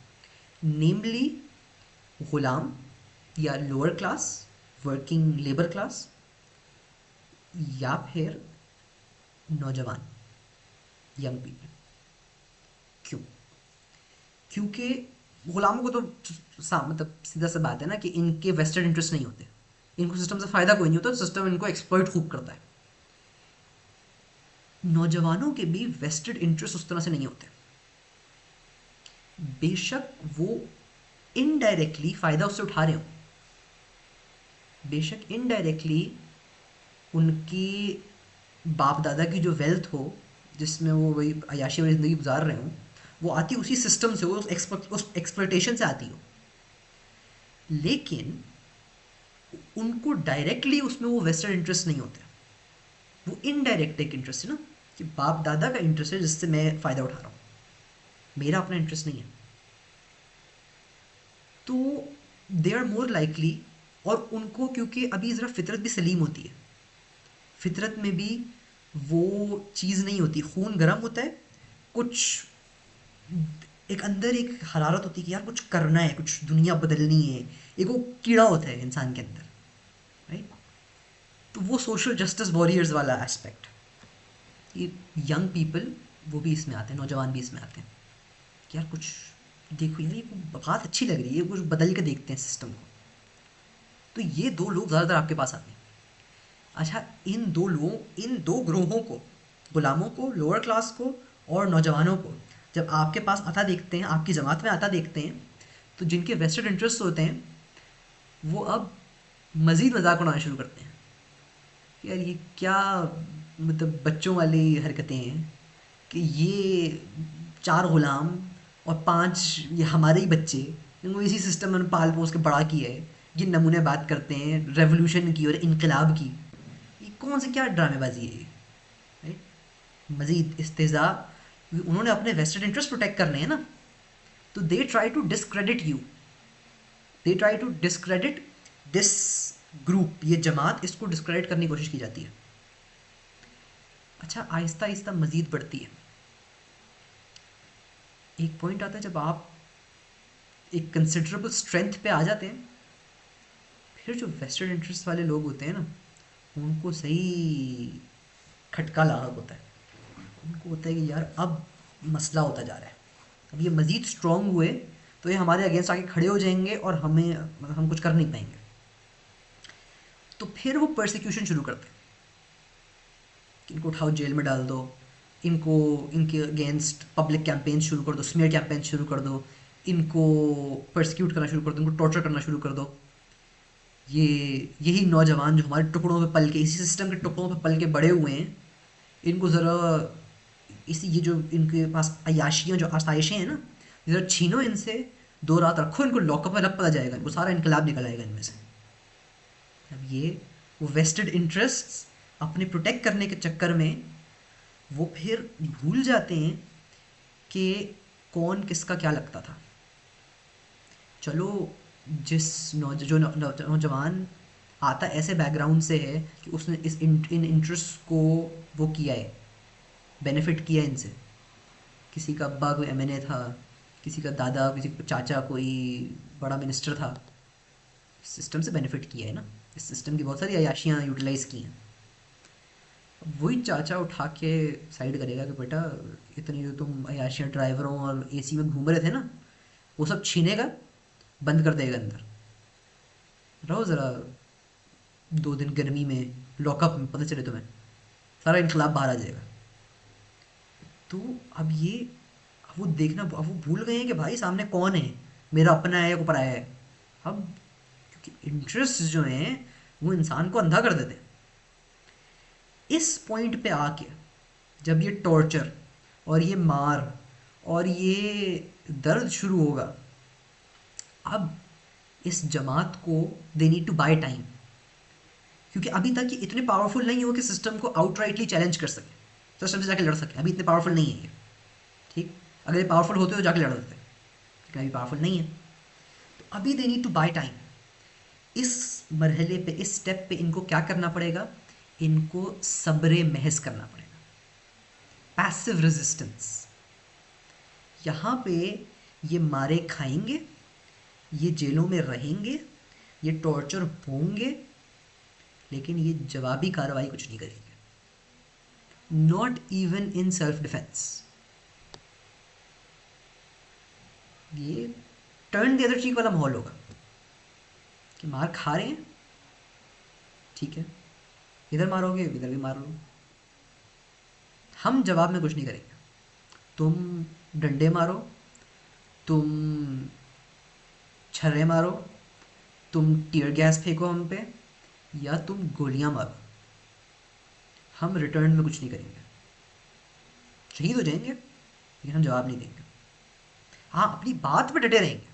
नेमली गुलाम या lower class, working labour class, या फिर नौजवान, यंग पीपल। क्यों? क्योंकि गुलामों को तो मतलब सीधा सा बात है ना कि इनके वेस्टेड इंटरेस्ट नहीं होते, इनको सिस्टम से फ़ायदा कोई नहीं होता, तो सिस्टम इनको एक्सप्लॉइट खूब करता है। नौजवानों के भी वेस्टेड इंटरेस्ट उस तरह से नहीं होते, बेशक वो इनडायरेक्टली फ़ायदा उससे उठा रहे हो, बेशक इनडायरेक्टली उनकी बाप दादा की जो वेल्थ हो, जिसमें वो वही अय्याशी वाली ज़िंदगी गुजार रहे हों, वो आती उसी सिस्टम से, वो उस एक्सप्लोइटेशन से आती हो। लेकिन उनको डायरेक्टली उसमें वो वेस्टेड इंटरेस्ट नहीं होते, वो इनडायरेक्ट एक इंटरेस्ट है ना, कि बाप दादा का इंटरेस्ट है जिससे मैं फ़ायदा उठा रहा हूँ, मेरा अपना इंटरेस्ट नहीं है। तो दे आर मोर लाइकली, और उनको क्योंकि अभी ज़रा फितरत भी सलीम होती है, फितरत में भी वो चीज़ नहीं होती, खून गर्म होता है, कुछ एक अंदर एक हरारत होती है कि यार कुछ करना है, कुछ दुनिया बदलनी है, एक वो कीड़ा होता है इंसान के अंदर, राइट। तो वो सोशल जस्टिस वॉरियर्स वाला एस्पेक्ट, ये यंग पीपल वो भी इसमें आते हैं, नौजवान भी इसमें आते हैं कि यार कुछ देखो यार, ये बात अच्छी लग रही है, कुछ बदल के देखते हैं सिस्टम को। तो ये दो लोग ज़्यादातर आपके पास आते हैं। अच्छा, इन दो ग्रोहों को, गुलामों को, लोअर क्लास को, और नौजवानों को जब आपके पास आता देखते हैं, आपकी जमात में आता देखते हैं, तो जिनके वेस्टेड इंटरेस्ट होते हैं वो अब मज़ीद मजाक उड़ाना शुरू करते हैं कि यार ये क्या, मतलब बच्चों वाली हरकतें हैं कि ये 4 गुलाम और 5 ये हमारे ही बच्चे, इनको इसी सिस्टम में पाल पोस के बड़ा किया है, ये नमूने बात करते हैं रेवोल्यूशन की और इनकलाब की। ये कौन सी क्या ड्रामेबाजी है ये, राइट। मज़ीद इस्तेज़ा, क्योंकि उन्होंने अपने वेस्टेड इंटरेस्ट प्रोटेक्ट करने हैं ना, तो they try to discredit you, they try to discredit this group, ये जमात, इसको डिस्क्रेडिट करने की कोशिश की जाती है। अच्छा, आहिस्ता आहिस्ता मज़ीद बढ़ती है। एक पॉइंट आता है जब आप एक कंसिडरेबल स्ट्रेंथ पे आ जाते हैं, फिर जो वेस्टेड इंटरेस्ट वाले लोग होते हैं ना, उनको सही खटका लागा होता है। उनको होता है कि यार अब मसला होता जा रहा है, अब ये मज़ीद स्ट्रॉन्ग हुए तो ये हमारे अगेंस्ट आके खड़े हो जाएंगे और हमें, मतलब हम कुछ कर नहीं पाएंगे। तो फिर वो परसिक्यूशन शुरू करते हैं कि इनको उठाओ जेल में डाल दो, इनको, इनके अगेंस्ट पब्लिक कैंपेन शुरू कर दो, स्मीयर कैंपेन शुरू कर दो, इनको परसिक्यूट करना शुरू कर दो, इनको टॉर्चर करना शुरू कर दो। ये यही नौजवान जो हमारे टुकड़ों पे पल के, इसी सिस्टम के टुकड़ों पे पल के बड़े हुए हैं, इनको ज़रा इसी, ये जो इनके पास अयाशियाँ जो आसाइशें हैं ना, ज़रा छीनो इनसे, 2 रात रखो इनको लॉकअप में, रख पता जाएगा इनको, सारा इनकलाब निकल आएगा इनमें से। अब ये वो वेस्टेड इंटरेस्ट्स अपने प्रोटेक्ट करने के चक्कर में वो फिर भूल जाते हैं कि कौन किसका क्या लगता था। चलो, जिस नौजवान आता ऐसे बैकग्राउंड से है कि उसने इन इंटरेस्ट को वो किया है, बेनिफिट किया है इनसे, किसी का अब्बा कोई एमएनए था, किसी का दादा, किसी का चाचा कोई बड़ा मिनिस्टर था, सिस्टम से बेनिफिट किया है ना, इस सिस्टम की बहुत सारी अयाशियाँ यूटिलाइज की हैं। वही चाचा उठा के साइड करेगा कि बेटा, इतनी जो तुम अयाशियाँ ड्राइवरों और एसी में घूम रहे थे ना, वो सब छीनेगा, बंद कर देगा अंदर, रहो ज़रा 2 दिन गर्मी में लॉकअप में, पता चले तुम्हें, सारा इनकलाब बाहर आ जाएगा। तो अब ये, अब वो देखना, अब वो भूल गए हैं कि भाई सामने कौन है, मेरा अपना है या को पराया है। अब क्योंकि इंटरेस्ट जो हैं वो इंसान को अंधा कर देते हैं। इस पॉइंट पे आके जब ये टॉर्चर और ये मार और ये दर्द शुरू होगा, अब इस जमात को they need to buy time, क्योंकि अभी तक ये इतने पावरफुल नहीं हो कि सिस्टम को आउटराइटली चैलेंज कर सके, सिस्टम से जाके लड़ सके। अभी इतने पावरफुल नहीं है ये, ठीक। अगर ये पावरफुल होते तो जाके लड़ देते, लेकिन अभी पावरफुल नहीं है। तो अभी they need to buy time. इस मरहले पे, इस स्टेप पे इनको क्या करना पड़ेगा, इनको सब्र महज करना पड़ेगा, पैसिव रेजिस्टेंस। यहाँ पे ये मारे खाएंगे, ये जेलों में रहेंगे, ये टॉर्चर होंगे, लेकिन ये जवाबी कार्रवाई कुछ नहीं करेंगे, not even in self defence. ये टर्न द अदर चीक वाला माहौल होगा कि मार खा रहे हैं, ठीक है, इधर मारोगे इधर भी मार लो, हम जवाब में कुछ नहीं करेंगे। तुम डंडे मारो, तुम छर्रे मारो, तुम टीयर गैस फेंको हम पे, या तुम गोलियां मारो, हम रिटर्न में कुछ नहीं करेंगे। शहीद हो जाएंगे लेकिन हम जवाब नहीं देंगे। हाँ, अपनी बात पे डटे रहेंगे,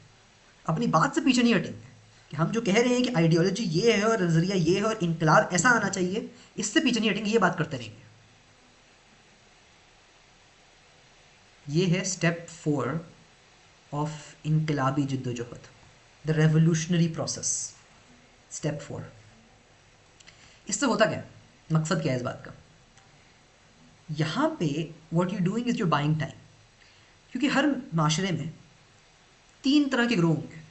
अपनी बात से पीछे नहीं हटेंगे कि हम जो कह रहे हैं कि आइडियोलॉजी ये है और नज़रिया ये है और इनकलाब ऐसा आना चाहिए, इससे पीछे नहीं हटेंगे, ये बात करते रहेंगे। ये है स्टेप 4 ऑफ इनकलाबी जिद्दोजहद, द रेवोल्यूशनरी प्रोसेस। स्टेप 4, इससे होता क्या है, मकसद क्या है इस बात का? यहाँ पे what you doing is you buying time. क्योंकि हर माशरे में 3 तरह के ग्रोह होंगे।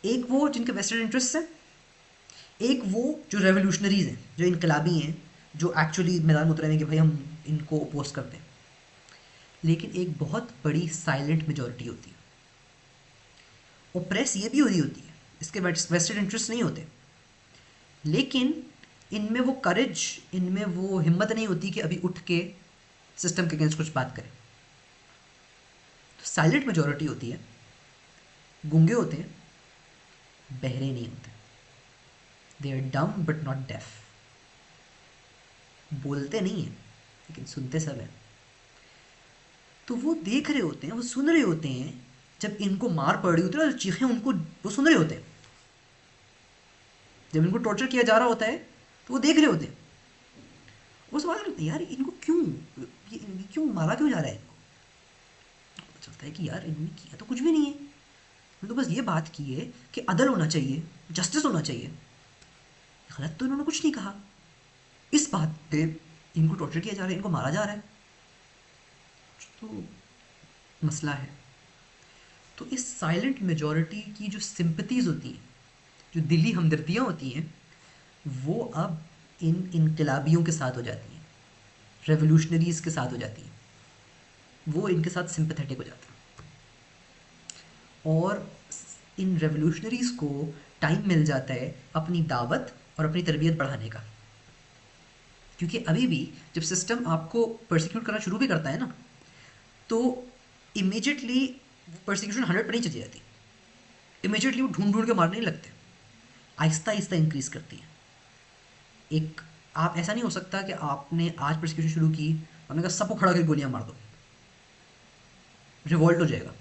एक वो जिनके वेस्टेड इंटरेस्ट हैं, एक वो जो रेवोल्यूशनरीज हैं, जो इनकलाबी हैं, जो एक्चुअली मैदान में उतरे हैं कि भाई हम इनको अपोज करते हैं। लेकिन एक बहुत बड़ी साइलेंट मेजोरिटी होती है। ओप्रेस ये भी हो रही होती है, इसके वेस्टेड इंटरेस्ट नहीं होते, लेकिन इनमें वो करेज, इनमें वो हिम्मत नहीं होती कि अभी उठ के सिस्टम के अगेंस्ट कुछ बात करें। तो साइलेंट मेजोरिटी होती है, गूंगे होते हैं, बहरे नहीं होते। They are dumb but not deaf. बोलते नहीं हैं लेकिन सुनते सब हैं। तो वो देख रहे होते हैं, वो सुन रहे होते हैं, जब इनको मार पड़ रही होती है ना, चीखें उनको, वो सुन रहे होते हैं। जब इनको टॉर्चर किया जा रहा होता है तो वो देख रहे होते हैं। वो सवाल करते हैं, यार इनको क्यों, ये क्यों मारा क्यों जा रहा है इनको? पता चलता है कि यार इन्होंने किया तो कुछ भी नहीं है, इन्होंने तो बस ये बात की है कि अदल होना चाहिए, जस्टिस होना चाहिए। गलत तो इन्होंने कुछ नहीं कहा। इस बात पे इनको टॉर्चर किया जा रहा है, इनको मारा जा रहा है, तो मसला है। तो इस साइलेंट मेजॉरिटी की जो सिंपथीज होती हैं, जो दिली हमदर्दियाँ होती हैं, वो अब इन इनकलाबियों के साथ हो जाती हैं, रेवोल्यूशनरीज के साथ हो जाती हैं। वो इनके साथ सिंपथेटिक हो जाते हैं और इन रेवोल्यूशनरीज को टाइम मिल जाता है अपनी दावत और अपनी तरबियत बढ़ाने का। क्योंकि अभी भी जब सिस्टम आपको परसिक्यूट करना शुरू भी करता है ना, तो इमीजिएटली परसिक्यूशन 100 पर नहीं चली जाती। इमीजिएटली वो ढूंढ ढूंढ के मारने नहीं लगते, आहिस्ता आहिस्ता इंक्रीज करती है। एक, आप ऐसा नहीं हो सकता कि आपने आज परसिक्यूशन शुरू की, आपने कहा सबको खड़ा करके गोलियां मार दो, रिवॉल्ट हो जाएगा,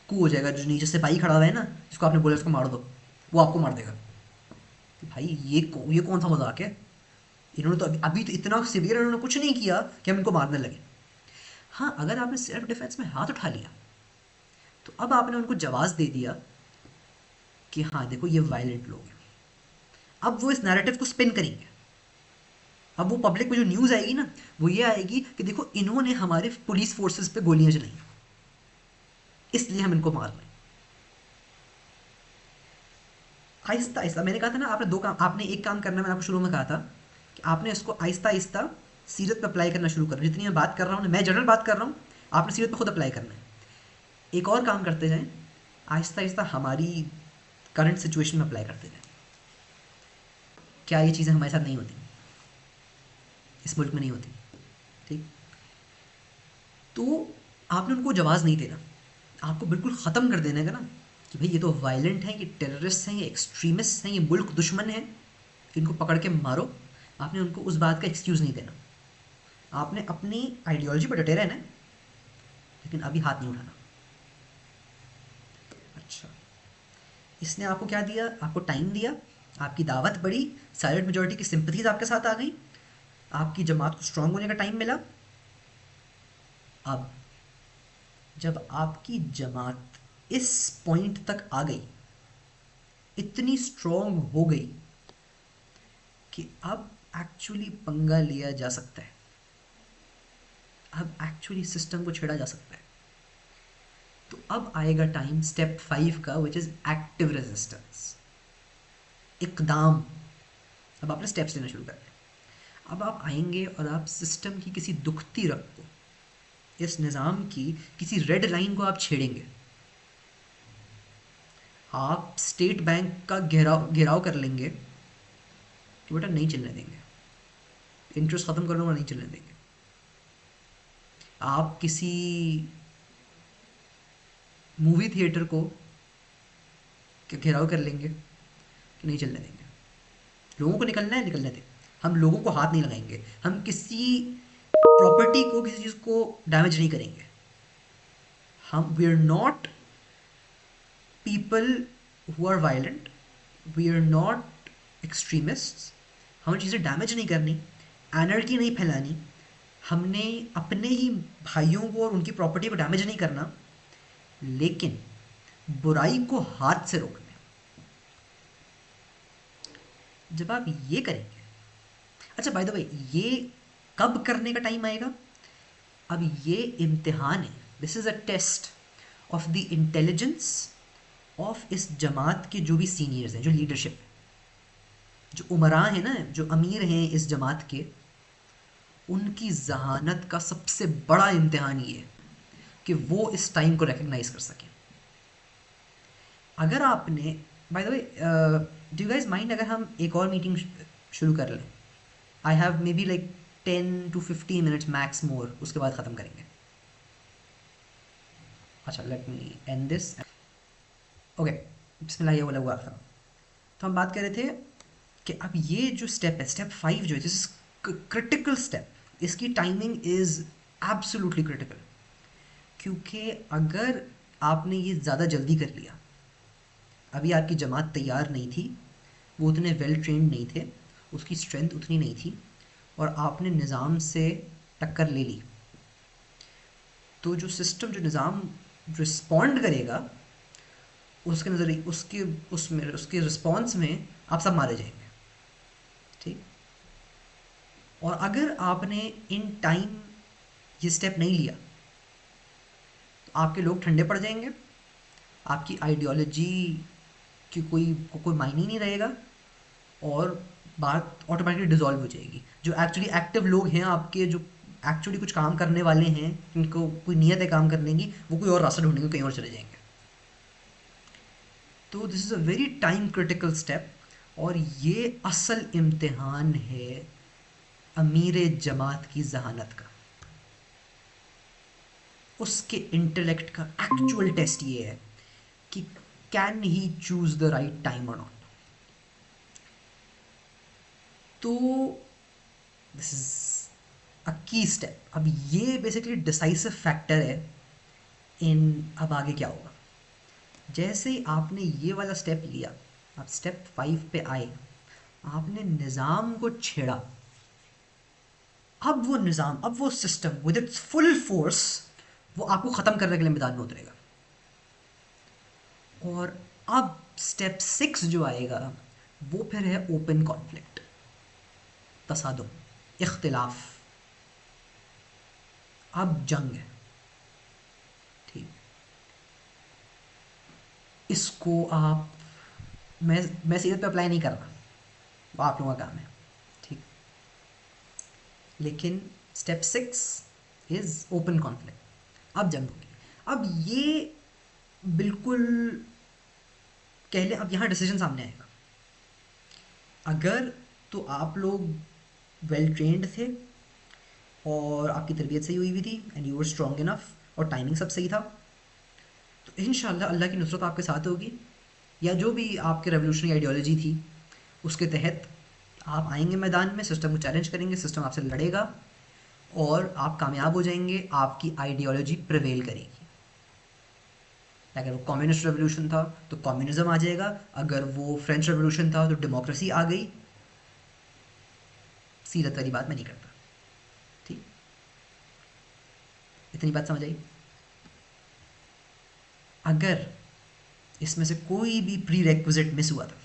कू हो जाएगा। जो नीचे सिपाही खड़ा हुआ है ना, जिसको आपने बोला उसको मार दो, वो आपको मार देगा। तो भाई ये कौन सा मजाक है? इन्होंने तो अभी तो इतना सिवियर इन्होंने कुछ नहीं किया कि हम इनको मारने लगे। हाँ, अगर आपने सेल्फ डिफेंस में हाथ उठा लिया तो अब आपने उनको जवाब दे दिया कि हाँ देखो ये वायलेंट लोग हैं। अब वो इस नैरेटिव को स्पिन करेंगे। अब वो पब्लिक में जो न्यूज़ आएगी ना, वो ये आएगी कि देखो इन्होंने हमारे पुलिस फोर्सेस पे गोलियां चलाई, इसलिए हम इनको मार रहे हैं। आहिस्ता आहिस्ता, मैंने कहा था ना, आपने दो काम, आपने एक काम करना, मैंने आपको शुरू में कहा था कि आपने इसको आहिस्ता आहिस्ता सीरत पे अप्लाई करना शुरू करना। जितनी मैं बात कर रहा हूँ, मैं जनरल बात कर रहा हूँ, आपने सीरत पे खुद अप्लाई करना है। एक और काम करते जाएं, आहिस्ता आहिस्ता हमारी करंट सिचुएशन में अप्लाई करते जाएं। क्या ये चीज़ें हमारे साथ नहीं होती, इस मुल्क में नहीं होती, ठीक? तो आपने उनको जवाब नहीं देना, आपको बिल्कुल ख़त्म कर देने का ना, कि भाई ये तो वायलेंट हैं, ये टेररिस्ट हैं, ये एक्सट्रीमिस्ट हैं, ये मुल्क दुश्मन हैं, इनको पकड़ के मारो। आपने उनको उस बात का एक्सक्यूज़ नहीं देना। आपने अपनी आइडियोलॉजी पर डटे रहना है, लेकिन अभी हाथ नहीं उठाना। अच्छा, इसने आपको क्या दिया? आपको टाइम दिया, आपकी दावत बढ़ी, साइलेंट मेजोरिटी की सिंपथीज आपके साथ आ गई, आपकी जमात को स्ट्रांग होने का टाइम मिला। अब जब आपकी जमात इस पॉइंट तक आ गई, इतनी स्ट्रांग हो गई कि अब एक्चुअली पंगा लिया जा सकता है, अब एक्चुअली सिस्टम को छेड़ा जा सकता है, तो अब आएगा टाइम स्टेप 5 का, विच इज़ एक्टिव रेजिस्टेंस, इकदाम। अब आपने स्टेप्स लेना शुरू कर दिया। अब आप आएंगे और आप सिस्टम की किसी दुखती रग को, इस निज़ाम की किसी रेड लाइन को आप छेड़ेंगे। आप स्टेट बैंक का घेराव घेराव कर लेंगे कि बेटा नहीं चलने देंगे, इंटरेस्ट ख़त्म करने वाला नहीं चलने देंगे। आप किसी मूवी थिएटर को घेराव कर लेंगे कि नहीं चलने देंगे। लोगों को निकलना है, निकलने दें। हम लोगों को हाथ नहीं लगाएंगे, हम किसी प्रॉपर्टी को, किसी चीज़ को डैमेज नहीं करेंगे। हम we are not people who are violent, we are not extremists. हमें चीज़ें डैमेज नहीं करनी, एनर्जी नहीं फैलानी, हमने अपने ही भाइयों को और उनकी प्रॉपर्टी को डैमेज नहीं करना, लेकिन बुराई को हाथ से रोकना है। जब आप ये करेंगे, अच्छा बाय द वे, ये कब करने का टाइम आएगा? अब ये इम्तिहान है, this is a test of the intelligence of इस जमात के जो भी सीनियर्स हैं, जो लीडरशिप है, जो उमरा हैं ना, जो अमीर हैं इस जमात के, उनकी जहानत का सबसे बड़ा इम्तिहान ये है कि वो इस टाइम को रिकग्नाइज कर सकें। अगर आपने, by the way, do you guys mind अगर हम एक और मीटिंग शुरू कर लें? I have maybe like 10 to 15 minutes max more, उसके बाद ख़त्म करेंगे। अच्छा, let me end this. Okay, बिस्मिल्लाह, ये वाला हुआ था। तो हम बात कर रहे थे कि अब ये जो स्टेप है, स्टेप 5 जो है, दिस इज क्रिटिकल स्टेप, इसकी टाइमिंग इज़ एब्सोल्युटली क्रिटिकल। क्योंकि अगर आपने ये ज़्यादा जल्दी कर लिया, अभी आपकी जमात तैयार नहीं थी, वो उतने वेल ट्रेंड नहीं थे, उसकी स्ट्रेंथ उतनी नहीं थी, और आपने निज़ाम से टक्कर ले ली, तो जो सिस्टम, जो निज़ाम रिस्पॉन्ड करेगा, उसके नज़रिए, उसके रिस्पॉन्स में आप सब मारे जाएंगे। ठीक। और अगर आपने इन टाइम ये स्टेप नहीं लिया, तो आपके लोग ठंडे पड़ जाएंगे, आपकी आइडियोलॉजी की कोई मायने नहीं रहेगा, और बात ऑटोमेटिकली डिसॉल्व हो जाएगी। जो एक्चुअली एक्टिव लोग हैं आपके, जो एक्चुअली कुछ काम करने वाले हैं, जिनको कोई नीयत है काम करने की, वो कोई और रास्ता ढूंढेंगे, कहीं और चले जाएंगे। तो this is a very time critical step, और ये असल इम्तिहान है अमीर जमात की जहानत का। उसके इंटेलेक्ट का एक्चुअल टेस्ट ये है कि can he choose the right time और नॉट। तो दिस इज अ की स्टेप। अब ये बेसिकली डिसाइसिव फैक्टर है इन अब आगे क्या होगा। जैसे ही आपने ये वाला स्टेप लिया, आप स्टेप 5 पे आए, आपने निज़ाम को छेड़ा, अब वो निज़ाम, अब वो system with its full force, वो आपको ख़त्म करने के लिए मैदान में उतरेगा। और अब स्टेप 6 जो आएगा, वो फिर है ओपन कॉन्फ्लिक्ट, तसादुम, इख्तिलाफ। अब जंग है। ठीक। इसको आप, मैं सीरत पे अप्लाई नहीं कर रहा, वो आप लोगों का काम है। ठीक। लेकिन स्टेप 6 इज़ ओपन कॉन्फ्लिक्ट, अब जंग होगी। अब ये बिल्कुल कह लें, अब यहाँ डिसीजन सामने आएगा। अगर तो आप लोग वेल ट्रेंड थे और आपकी तरबियत सही हुई भी थी, and you were strong enough, और टाइमिंग सब सही था, तो इंशाल्लाह अल्लाह की नुसरत आपके साथ होगी। या जो भी आपके रेवोल्यूशनरी आइडियोलॉजी थी, उसके तहत आप आएंगे मैदान में, सिस्टम को चैलेंज करेंगे, सिस्टम आपसे लड़ेगा, और आप कामयाब हो जाएंगे, आपकी आइडियोलॉजी प्रिवेल करेगी। अगर वो कम्युनिस्ट रेवोल्यूशन था तो कम्युनिज्म आ जाएगा, अगर वो फ्रेंच रेवोल्यूशन था तो डेमोक्रेसी आ गई। सीरत वाली बात मैं नहीं करता। ठीक, इतनी बात समझ आई? अगर इसमें से कोई भी प्री रेक्विजिट मिस हुआ था,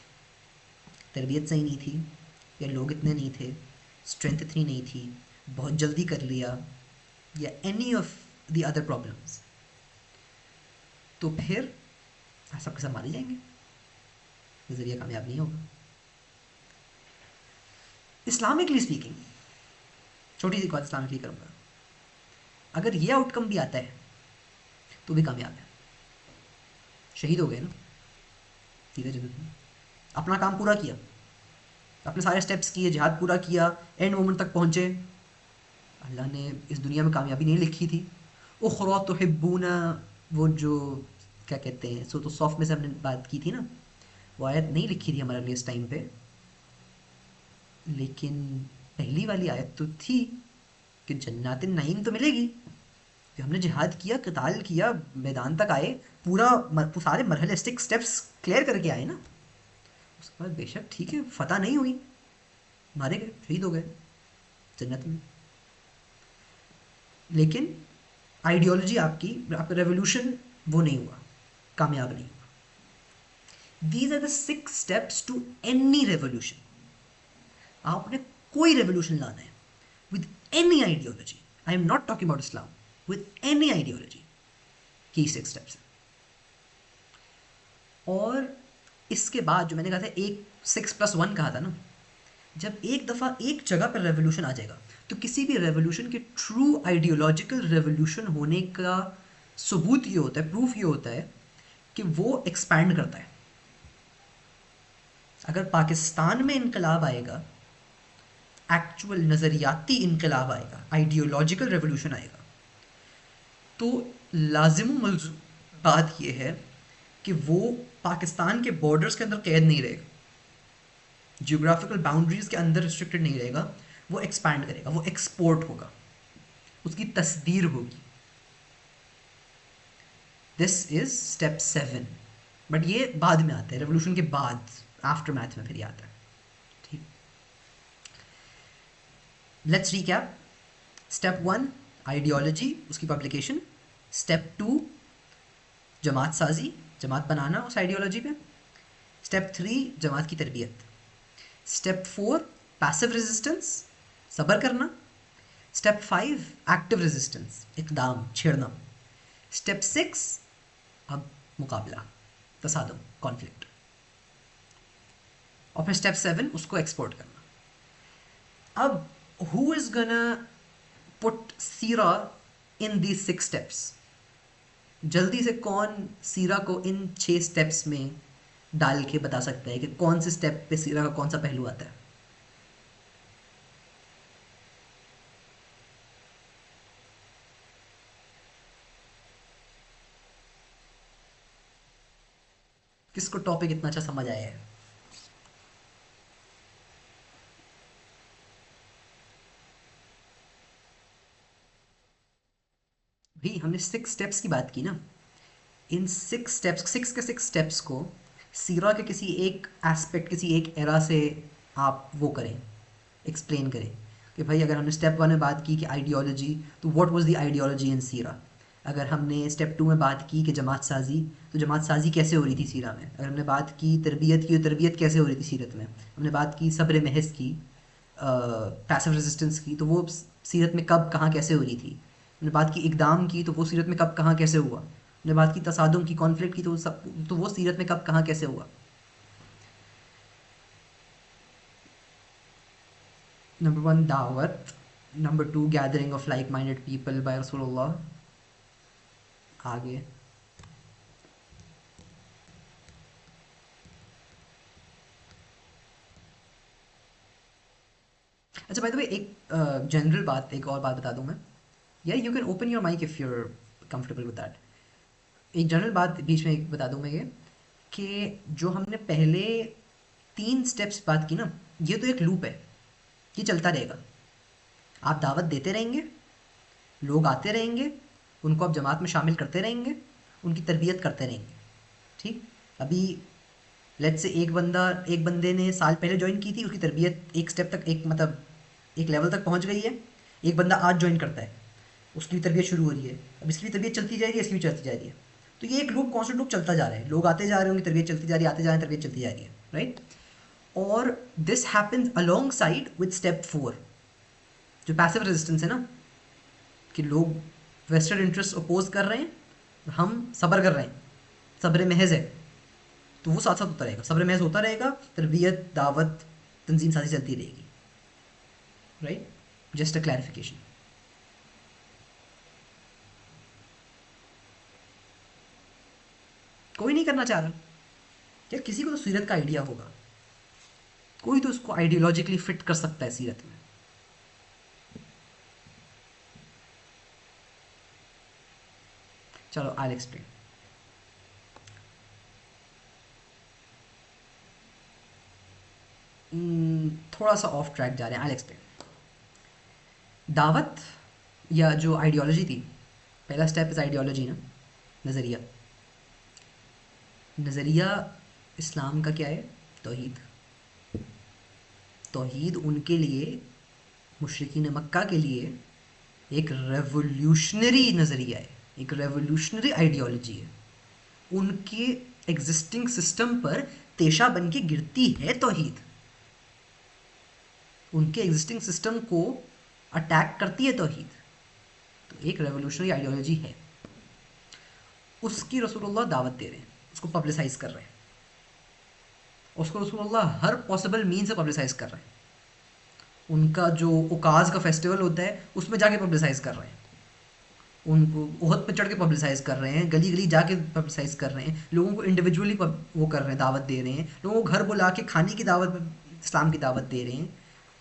तरबियत सही नहीं थी, या लोग इतने नहीं थे, स्ट्रेंथ इतनी नहीं थी, बहुत जल्दी कर लिया, या any of the other problems, तो फिर आप सबके सब मारे जाएंगे, नज़रिया कामयाब नहीं होगा। इस्लामिकली स्पीकिंग, छोटी सी बात इस्लामिकली करूँगा, अगर ये आउटकम भी आता है तो भी कामयाब है, शहीद हो गए ना, सीधे जन्नत में। अपना काम पूरा किया, अपने सारे स्टेप्स किए, जिहाद पूरा किया, एंड मोमेंट तक पहुँचे। अल्लाह ने इस दुनिया में कामयाबी नहीं लिखी थी। उखरा तुहिब्बूना, वो जो क्या कहते हैं, सो तो सॉफ्ट में से हमने बात की थी ना, वो आयत नहीं लिखी थी हमारे लिए इस टाइम पे लेकिन पहली वाली आयत तो थी कि जन्नातिन नईम तो मिलेगी, कि हमने जिहाद किया, क़िताल किया, मैदान तक आए, पूरा सारे मरहलिस्टिक स्टेप्स क्लियर करके आए ना। उसके बाद बेशक ठीक है, फतह नहीं हुई, मारे गए, शहीद हो गए जन्नत में, लेकिन आइडियोलॉजी आपकी, आपका रेवोल्यूशन वो नहीं हुआ, कामयाब नहीं हुआ। These are the 6 steps to any revolution. आपने कोई रेवोल्यूशन लाना है with any ideology, I am not talking about Islam, with any ideology, की 6 स्टेप्स हैं। और इसके बाद जो मैंने कहा था, एक 6+1 कहा था ना, जब एक दफ़ा एक जगह पर रेवोल्यूशन आ जाएगा, तो किसी भी रेवोल्यूशन के ट्रू आइडियोलॉजिकल रेवोल्यूशन होने का सबूत ये होता है, प्रूफ ये होता है कि वो एक्सपैंड करता है। अगर पाकिस्तान में इनकलाब आएगा, एक्चुअल नज़रियाती इनकलाब आएगा, आइडियोलॉजिकल रेवोल्यूशन आएगा, तो लाजिम बात यह है कि वो पाकिस्तान के बॉर्डर्स के अंदर कैद नहीं रहेगा, जियोग्राफिकल बाउंड्रीज के अंदर रिस्ट्रिक्टेड नहीं रहेगा, वो एक्सपैंड करेगा, वो एक्सपोर्ट होगा, उसकी तस्दीर होगी। दिस इज स्टेप 7, बट ये बाद में आता है, रेवोल्यूशन के बाद, आफ्टर मैथ में फिर ये आता है। ठीक, लेट्स रीकैप। स्टेप 1 आइडियोलॉजी, उसकी पब्लिकेशन। स्टेप 2 जमात साजी, जमात बनाना उस आइडियोलॉजी पे। स्टेप 3 जमात की तरबियत। स्टेप 4 पैसिव रेजिस्टेंस, सब्र करना। स्टेप 5 एक्टिव रेजिस्टेंस, इकदाम, छेड़ना। स्टेप 6 अब मुकाबला, तसादम, कॉन्फ्लिक्ट। और फिर स्टेप 7 उसको एक्सपोर्ट करना। अब हु इज गना put Sira in these 6 steps? जल्दी से कौन सीरा को इन 6 स्टेप्स में डाल के बता सकता है कि कौन से स्टेप पे सीरा का कौन सा पहलू आता है? किसको टॉपिक इतना अच्छा समझ आया है? भाई हमने 6 स्टेप्स की बात की ना, इन 6 स्टेप्स, 6 के 6 स्टेप्स को सीरा के किसी एक एस्पेक्ट, किसी एक एरा से आप वो करें, एक्सप्लेन करें कि भाई अगर हमने स्टेप 1 में बात की कि आइडियोलॉजी, तो व्हाट वाज द आइडियोलॉजी इन सीरा। अगर हमने स्टेप 2 में बात की कि जमात साजी, तो जमात साजी कैसे हो रही थी सीरा में। अगर हमने बात की तरबियत की, तो तरबियत कैसे हो रही थी सीरत में। हमने बात की सब्र महज की, पैसिव रेजिस्टेंस की, तो वो सीरत में कब कहाँ कैसे हो रही थी। हमने बात की इकदाम की, तो वो सीरत में कब कहाँ कैसे हुआ। हमने बात की तसादुम की, कॉन्फ्लिक्ट की, तो सब, तो वो सीरत में कब कहाँ कैसे हुआ। नंबर 1 दावत, number 2 gathering of like minded people by रसूलुल्लाह। आगे अच्छा, बाय द वे एक जनरल बात, एक और बात बता दूं मैं, या you can open your mic if you are comfortable with that. एक जनरल बात बीच में एक बता दूं मैं, ये कि जो हमने पहले 3 स्टेप्स बात की ना, ये तो एक लूप है, ये चलता रहेगा। आप दावत देते रहेंगे, लोग आते रहेंगे, उनको आप जमात में शामिल करते रहेंगे, उनकी तरबियत करते रहेंगे। ठीक, अभी लेट्स से एक बंदे ने साल पहले ज्वाइन की थी, उसकी तरबियत एक स्टेप तक, एक मतलब एक लेवल तक पहुंच गई है। एक बंदा आज ज्वाइन करता है, उसकी भी तरबियत शुरू हो रही है, अब इसकी भी तरबियत चलती जा रही है, इसकी भी चलती जा रही है। तो ये एक लूप, कॉन्स्टेंट लूप चलता जा रहा है, लोग आते जा रहे हैं, उनकी तरबियत चलती जा रही है, आते जा रहे हैं, तरबियत चलती जा रही है, राइट। और this happens along side with step 4, जो पैसिव रेजिस्टेंस है ना, कि लोग वेस्टेड इंटरेस्ट अपोज कर रहे हैं, हम सब्र कर रहे हैं, सब्र महज है, तो वो साथ साथ होता रहेगा, सब्र महज होता रहेगा, तरबियत, दावत, तंजीम साथी चलती रहेगी, राइट। Just a clarification. कोई नहीं करना चाह रहा यार, किसी को तो सीरत का आइडिया होगा, कोई तो उसको आइडियोलॉजिकली फिट कर सकता है सीरत में। चलो आई एक्सप्लेन। थोड़ा सा ऑफ ट्रैक जा रहे हैं, आई एक्सप्लेन। दावत या जो आइडियोलॉजी थी, पहला स्टेप इज़ आइडियोलॉजी ना, नज़रिया। नज़रिया इस्लाम का क्या है? तौहीद। तौहीद उनके लिए, मुशरिकीन मक्का के लिए एक रेवोल्यूशनरी नज़रिया है, एक रेवोल्यूशनरी आइडियोलॉजी है। उनके एग्जिस्टिंग सिस्टम पर तेशा बन के गिरती है तौहीद, उनके एग्जिस्टिंग सिस्टम को अटैक करती है तौहीद। तो एक रेवोल्यूशनरी आइडियोलॉजी है, उसकी रसूलुल्लाह दावत दे रहे हैं, उसको पब्लिसाइज कर रहे हैं, उसको रसूलुल्लाह हर पॉसिबल मीन से पब्लिसाइज कर रहे हैं। उनका जो उकाज का फेस्टिवल होता है उसमें जाके पब्लिसाइज कर रहे हैं, उनको ओहद पे चढ़ के पब्लिसाइज कर रहे हैं, गली गली जाके पब्लिसाइज कर रहे हैं, लोगों को इंडिविजुअली वो कर रहे हैं, दावत दे रहे हैं, लोगों को घर बुला के खाने की दावत, इस्लाम की दावत दे रहे हैं,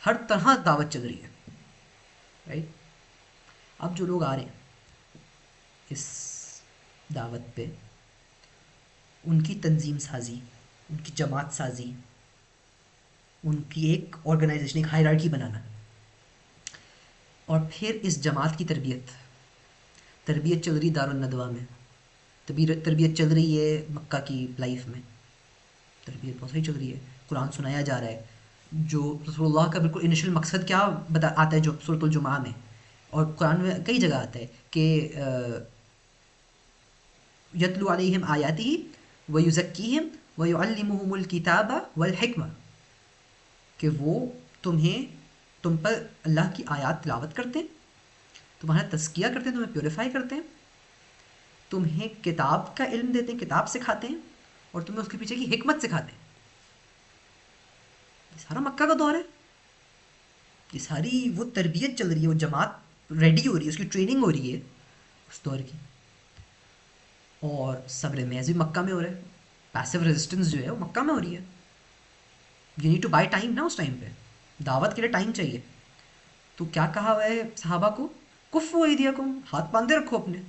हर तरह दावत चल रही है, राइट। अब जो लोग आ रहे हैं इस दावत पे, उनकी तंजीम साजी, उनकी जमात साजी, उनकी एक ऑर्गेनाइजेशन, एक हायरार्की बनाना, और फिर इस जमात की तरबियत चल रही दारुल नदवा में, तरबियत चल रही है मक्का की लाइफ में, तरबियत बहुत सही चल रही है, कुरान सुनाया जा रहा है। जो रसूलुल्लाह का बिल्कुल इनिशियल मकसद क्या बता आता है जो सूरतुल जुमा में, और कुरान में कई जगह आता है कि यतलु अलैहिम आयातिही व युज़क्कीहिम व युअल्लिमुहुमुल किताबा वल हिकमा, कि वो तुम पर अल्लाह की आयत तिलावत करते हैं, तुम्हारा तज़किया करते हैं, तुम्हें प्योरीफाई करते हैं, तुम्हें किताब का इल्म देते हैं, किताब सिखाते हैं, और तुम्हें उसके पीछे की हिकमत सिखाते हैं। ये सारा मक्का का दौर है, ये सारी वो तरबियत चल रही है, वो जमात रेडी हो रही है, उसकी ट्रेनिंग हो रही है उस दौर की। और सब्र महज़ भी मक्का में हो रहा है, पैसिव रेजिस्टेंस जो है वो मक्का में हो रही है। You need two by time ना, उस टाइम पे दावत के लिए टाइम चाहिए। तो क्या कहा हुआ है सहाबा को? कुफ़्फ़ू अयदियकुम, हाथ बांधे रखो अपने,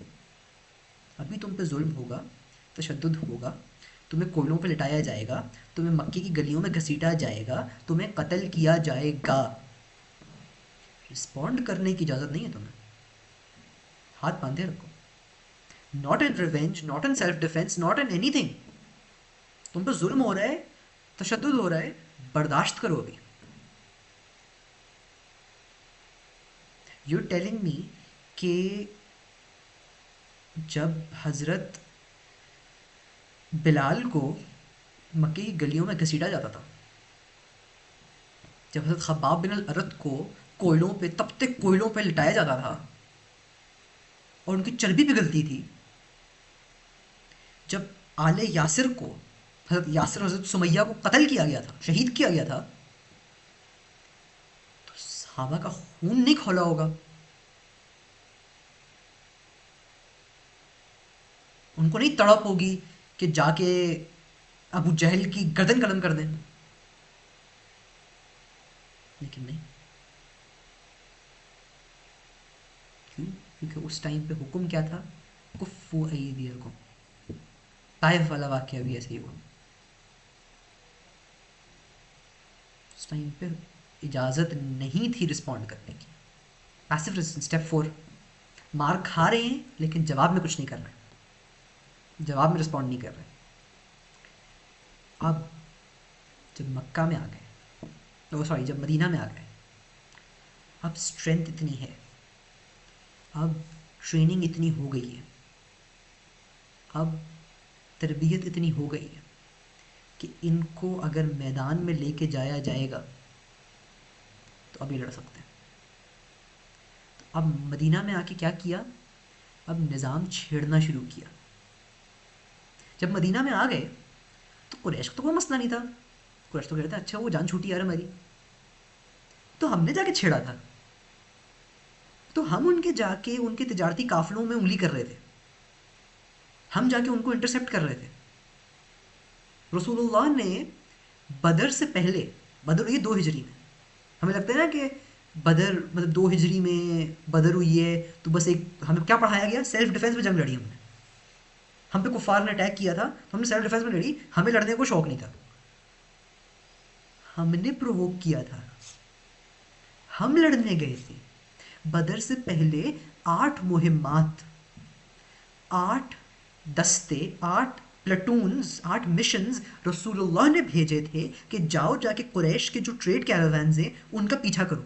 अभी तुम पे जुल्म होगा, तशद्दुद होगा, तुम्हें कोयलों पे लिटाया जाएगा, तुम्हें मक्के की गलियों में घसीटा जाएगा, तुम्हें कत्ल किया जाएगा। रिस्पॉन्ड करने की इजाज़त नहीं है तुम्हें, हाथ बांधे रखो। Not in revenge, not in self defence, not in anything. तुम पे जुल्म हो रहा है, तशद्दुद हो रहा है, बर्दाश्त करो अभी। यू टेलिंग मी कि जब हज़रत बिलाल को मक्के की गलियों में घसीटा जाता था, जब हज़रत खब्बाब बिन अल-अरत को कोयलों पे, तपते कोयलों पे लिटाया जाता था और उनकी चर्बी पिघलती थी, जब आले यासिर को, हज़रत यासिर और हज़रत सुमैया को कत्ल किया गया था, शहीद किया गया था, तो सहाबा का खून नहीं खौला होगा? उनको नहीं तड़प होगी कि जाके अबू जहल की गर्दन कलम कर दें? लेकिन नहीं, क्यों? क्योंकि उस टाइम पे हुक्म क्या था? कुफ्फू अयदियकुम। ताइफ वाला वाक़या भी ऐसे ही हुआ। उस टाइम पे इजाज़त नहीं थी रिस्पॉन्ड करने की। Passive resistance, step 4। मार खा रहे हैं लेकिन जवाब में कुछ नहीं कर रहे, जवाब में रिस्पॉन्ड नहीं कर रहे। अब जब मक्का में आ गए, ओ सॉरी, जब मदीना में आ गए, अब स्ट्रेंथ इतनी है, अब ट्रेनिंग इतनी हो गई है, अब तरबियत इतनी हो गई है कि इनको अगर मैदान में लेके जाया जाएगा तो अब ये लड़ सकते हैं। तो अब मदीना में आके क्या किया? अब निज़ाम छेड़ना शुरू किया। जब मदीना में आ गए तो कुरैश को तो कोई मसला नहीं था, कुरैश तो कहते अच्छा वो जान छूटी यार हमारी, तो हमने जाके छेड़ा था, तो हम उनके जाके उनके तिजारती काफिलों में उंगली कर रहे थे, हम जाके उनको इंटरसेप्ट कर रहे थे। रसूलुल्लाह ने बदर से पहले, बदर हुई 2 हिजरी में, हमें लगता है ना कि बदर मतलब 2 हिजरी में बदर हुई है तो बस एक, हमें क्या पढ़ाया गया? सेल्फ डिफेंस में जंग लड़ी हमने, हम पे कुफार ने अटैक किया था तो हमने सेल्फ डिफेंस में लड़ी, हमें लड़ने को शौक नहीं था। हमने प्रोवोक किया था, हम लड़ने गए थे। बदर से पहले 8 मुहिम्मात, 8 दस्ते, 8 प्लेटून्स, 8 मिशंस रसूलुल्लाह ने भेजे थे कि जाओ जाके कुरैश के जो ट्रेड कैरावैन्स हैं उनका पीछा करो,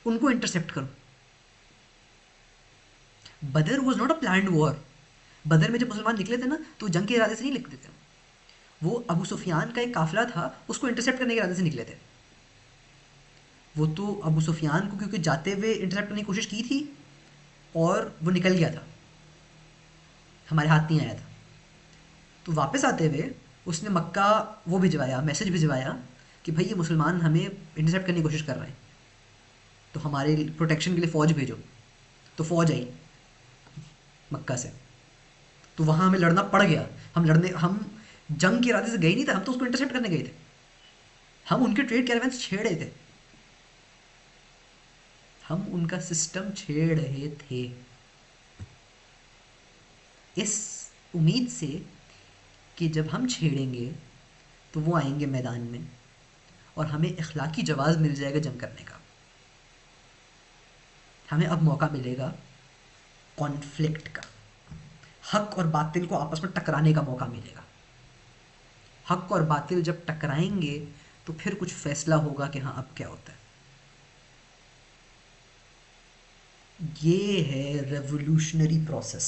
उनको इंटरसेप्ट करो। बदर was not a planned war. बदर में जब मुसलमान निकले थे ना तो जंग के इरादे से नहीं निकले थे, वो अबू सुफियान का एक काफिला था, उसको इंटरसेप्ट करने के इरादे से निकले थे। वो तो अबू सुफियान को क्योंकि जाते हुए इंटरसेप्ट करने की कोशिश की थी और वो निकल गया था, हमारे हाथ नहीं आया था। तो वापस आते हुए उसने मक्का वो भिजवाया, मैसेज भिजवाया कि भाई ये मुसलमान हमें इंटरसेप्ट करने की कोशिश कर रहे हैं, तो हमारे प्रोटेक्शन के लिए फ़ौज भेजो। तो फ़ौज आई मक्का से, तो वहाँ हमें लड़ना पड़ गया। हम जंग के इरादे से गए नहीं थे, हम तो उसको इंटरसेप्ट करने गए थे। हम उनके ट्रेड कैरावैन्स छेड़ रहे थे, हम उनका सिस्टम छेड़ रहे थे, इस उम्मीद से कि जब हम छेड़ेंगे तो वो आएंगे मैदान में और हमें इखलाकी जवाज़ मिल जाएगा जंग करने का। हमें अब मौका मिलेगा कॉन्फ्लिक्ट का, हक और बातिल को आपस में टकराने का मौका मिलेगा। हक और बातिल जब टकराएंगे तो फिर कुछ फैसला होगा कि हाँ अब क्या होता है। ये है रेवोल्यूशनरी प्रोसेस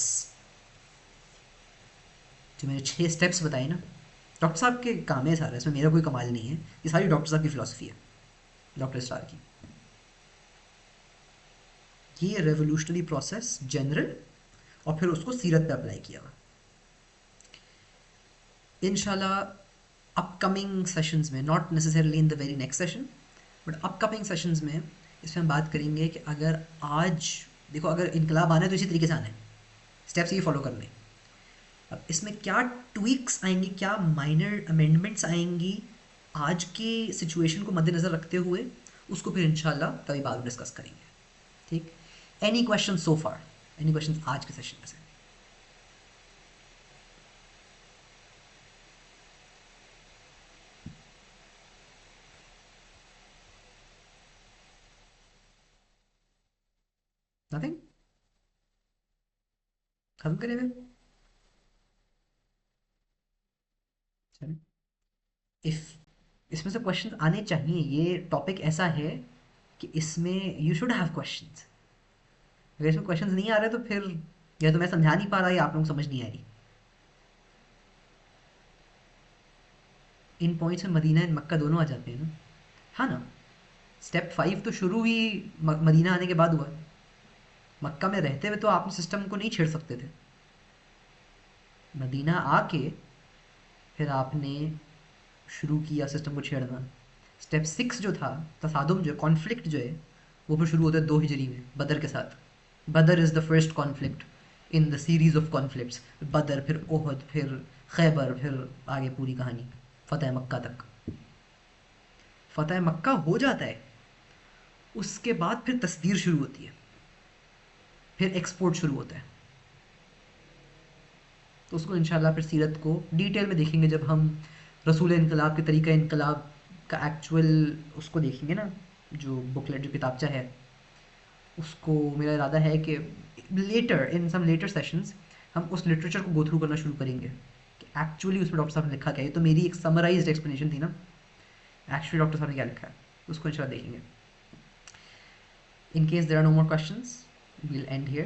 जो मैंने 6 स्टेप्स बताए ना। डॉक्टर साहब के काम है सारा, इसमें मेरा कोई कमाल नहीं है, ये सारी डॉक्टर साहब की फ़िलासफ़ी है, डॉक्टर स्टार की। ये रेवोल्यूशनरी प्रोसेस जनरल, और फिर उसको सीरत पे अप्लाई किया हुआ। इंशाल्लाह अपकमिंग सेशंस में, not necessarily in the very next session, but upcoming sessions में इसमें हम बात करेंगे कि अगर आज देखो, अगर इनकलाब आना है तो इसी तरीके से आना है, स्टेप्स ये फॉलो करने। अब इसमें क्या ट्वीक्स आएंगी, क्या माइनर अमेंडमेंट्स आएंगी आज की सिचुएशन को मद्देनज़र रखते हुए, उसको फिर इंशाल्लाह कभी बाद में डिस्कस करेंगे। ठीक, एनी क्वेश्चन सो फार, एनी क्वेश्चन आज के सेशन में से? नथिंग, खत्म करें फिर? चलें, इफ इसमें से क्वेश्चन आने चाहिए, ये टॉपिक ऐसा है कि इसमें यू शुड हैव क्वेश्चंस। अगर इसमें क्वेश्चंस नहीं आ रहे तो फिर या तो मैं समझा नहीं पा रहा या आप लोगों को समझ नहीं आ रही। इन पॉइंट्स में मदीना एंड मक्का दोनों आ जाते हैं ना, हाँ ना। स्टेप 5 तो शुरू ही मदीना आने के बाद हुआ। मक्का में रहते हुए तो आप सिस्टम को नहीं छेड़ सकते थे, मदीना आके फिर आपने शुरू किया सिस्टम को छेड़ना। स्टेप 6 जो था, तसादुम जो कॉन्फ्लिक्ट जो है, वो फिर शुरू होता है 2 हिजरी में बदर के साथ। बदर is the first conflict in the series of conflicts. बदर, फिर ओहद, फिर खैबर, फिर आगे पूरी कहानी फ़तह मक्का तक। फ़तह मक्का हो जाता है, उसके बाद फिर तस्दीर शुरू होती है, फिर एक्सपोर्ट शुरू होता है। तो उसको इंशाल्लाह फिर सीरत को डिटेल में देखेंगे जब हम रसूल इनकलाब के तरीका इनकलाब का एक्चुअल उसको देखेंगे ना, जो बुकलेट, जो किताबचा है, उसको मेरा इरादा है कि लेटर, इन सम लेटर सेशंस, हम उस लिटरेचर को गो थ्रू करना शुरू करेंगे कि एक्चुअली उसमें डॉक्टर साहब ने लिखा क्या है। तो मेरी एक समराइज्ड एक्सप्लेनेशन थी ना, एक्चुअली डॉक्टर साहब ने क्या लिखा है, उसको इंशाल्लाह देखेंगे। In case there are no more questions, we'll end here.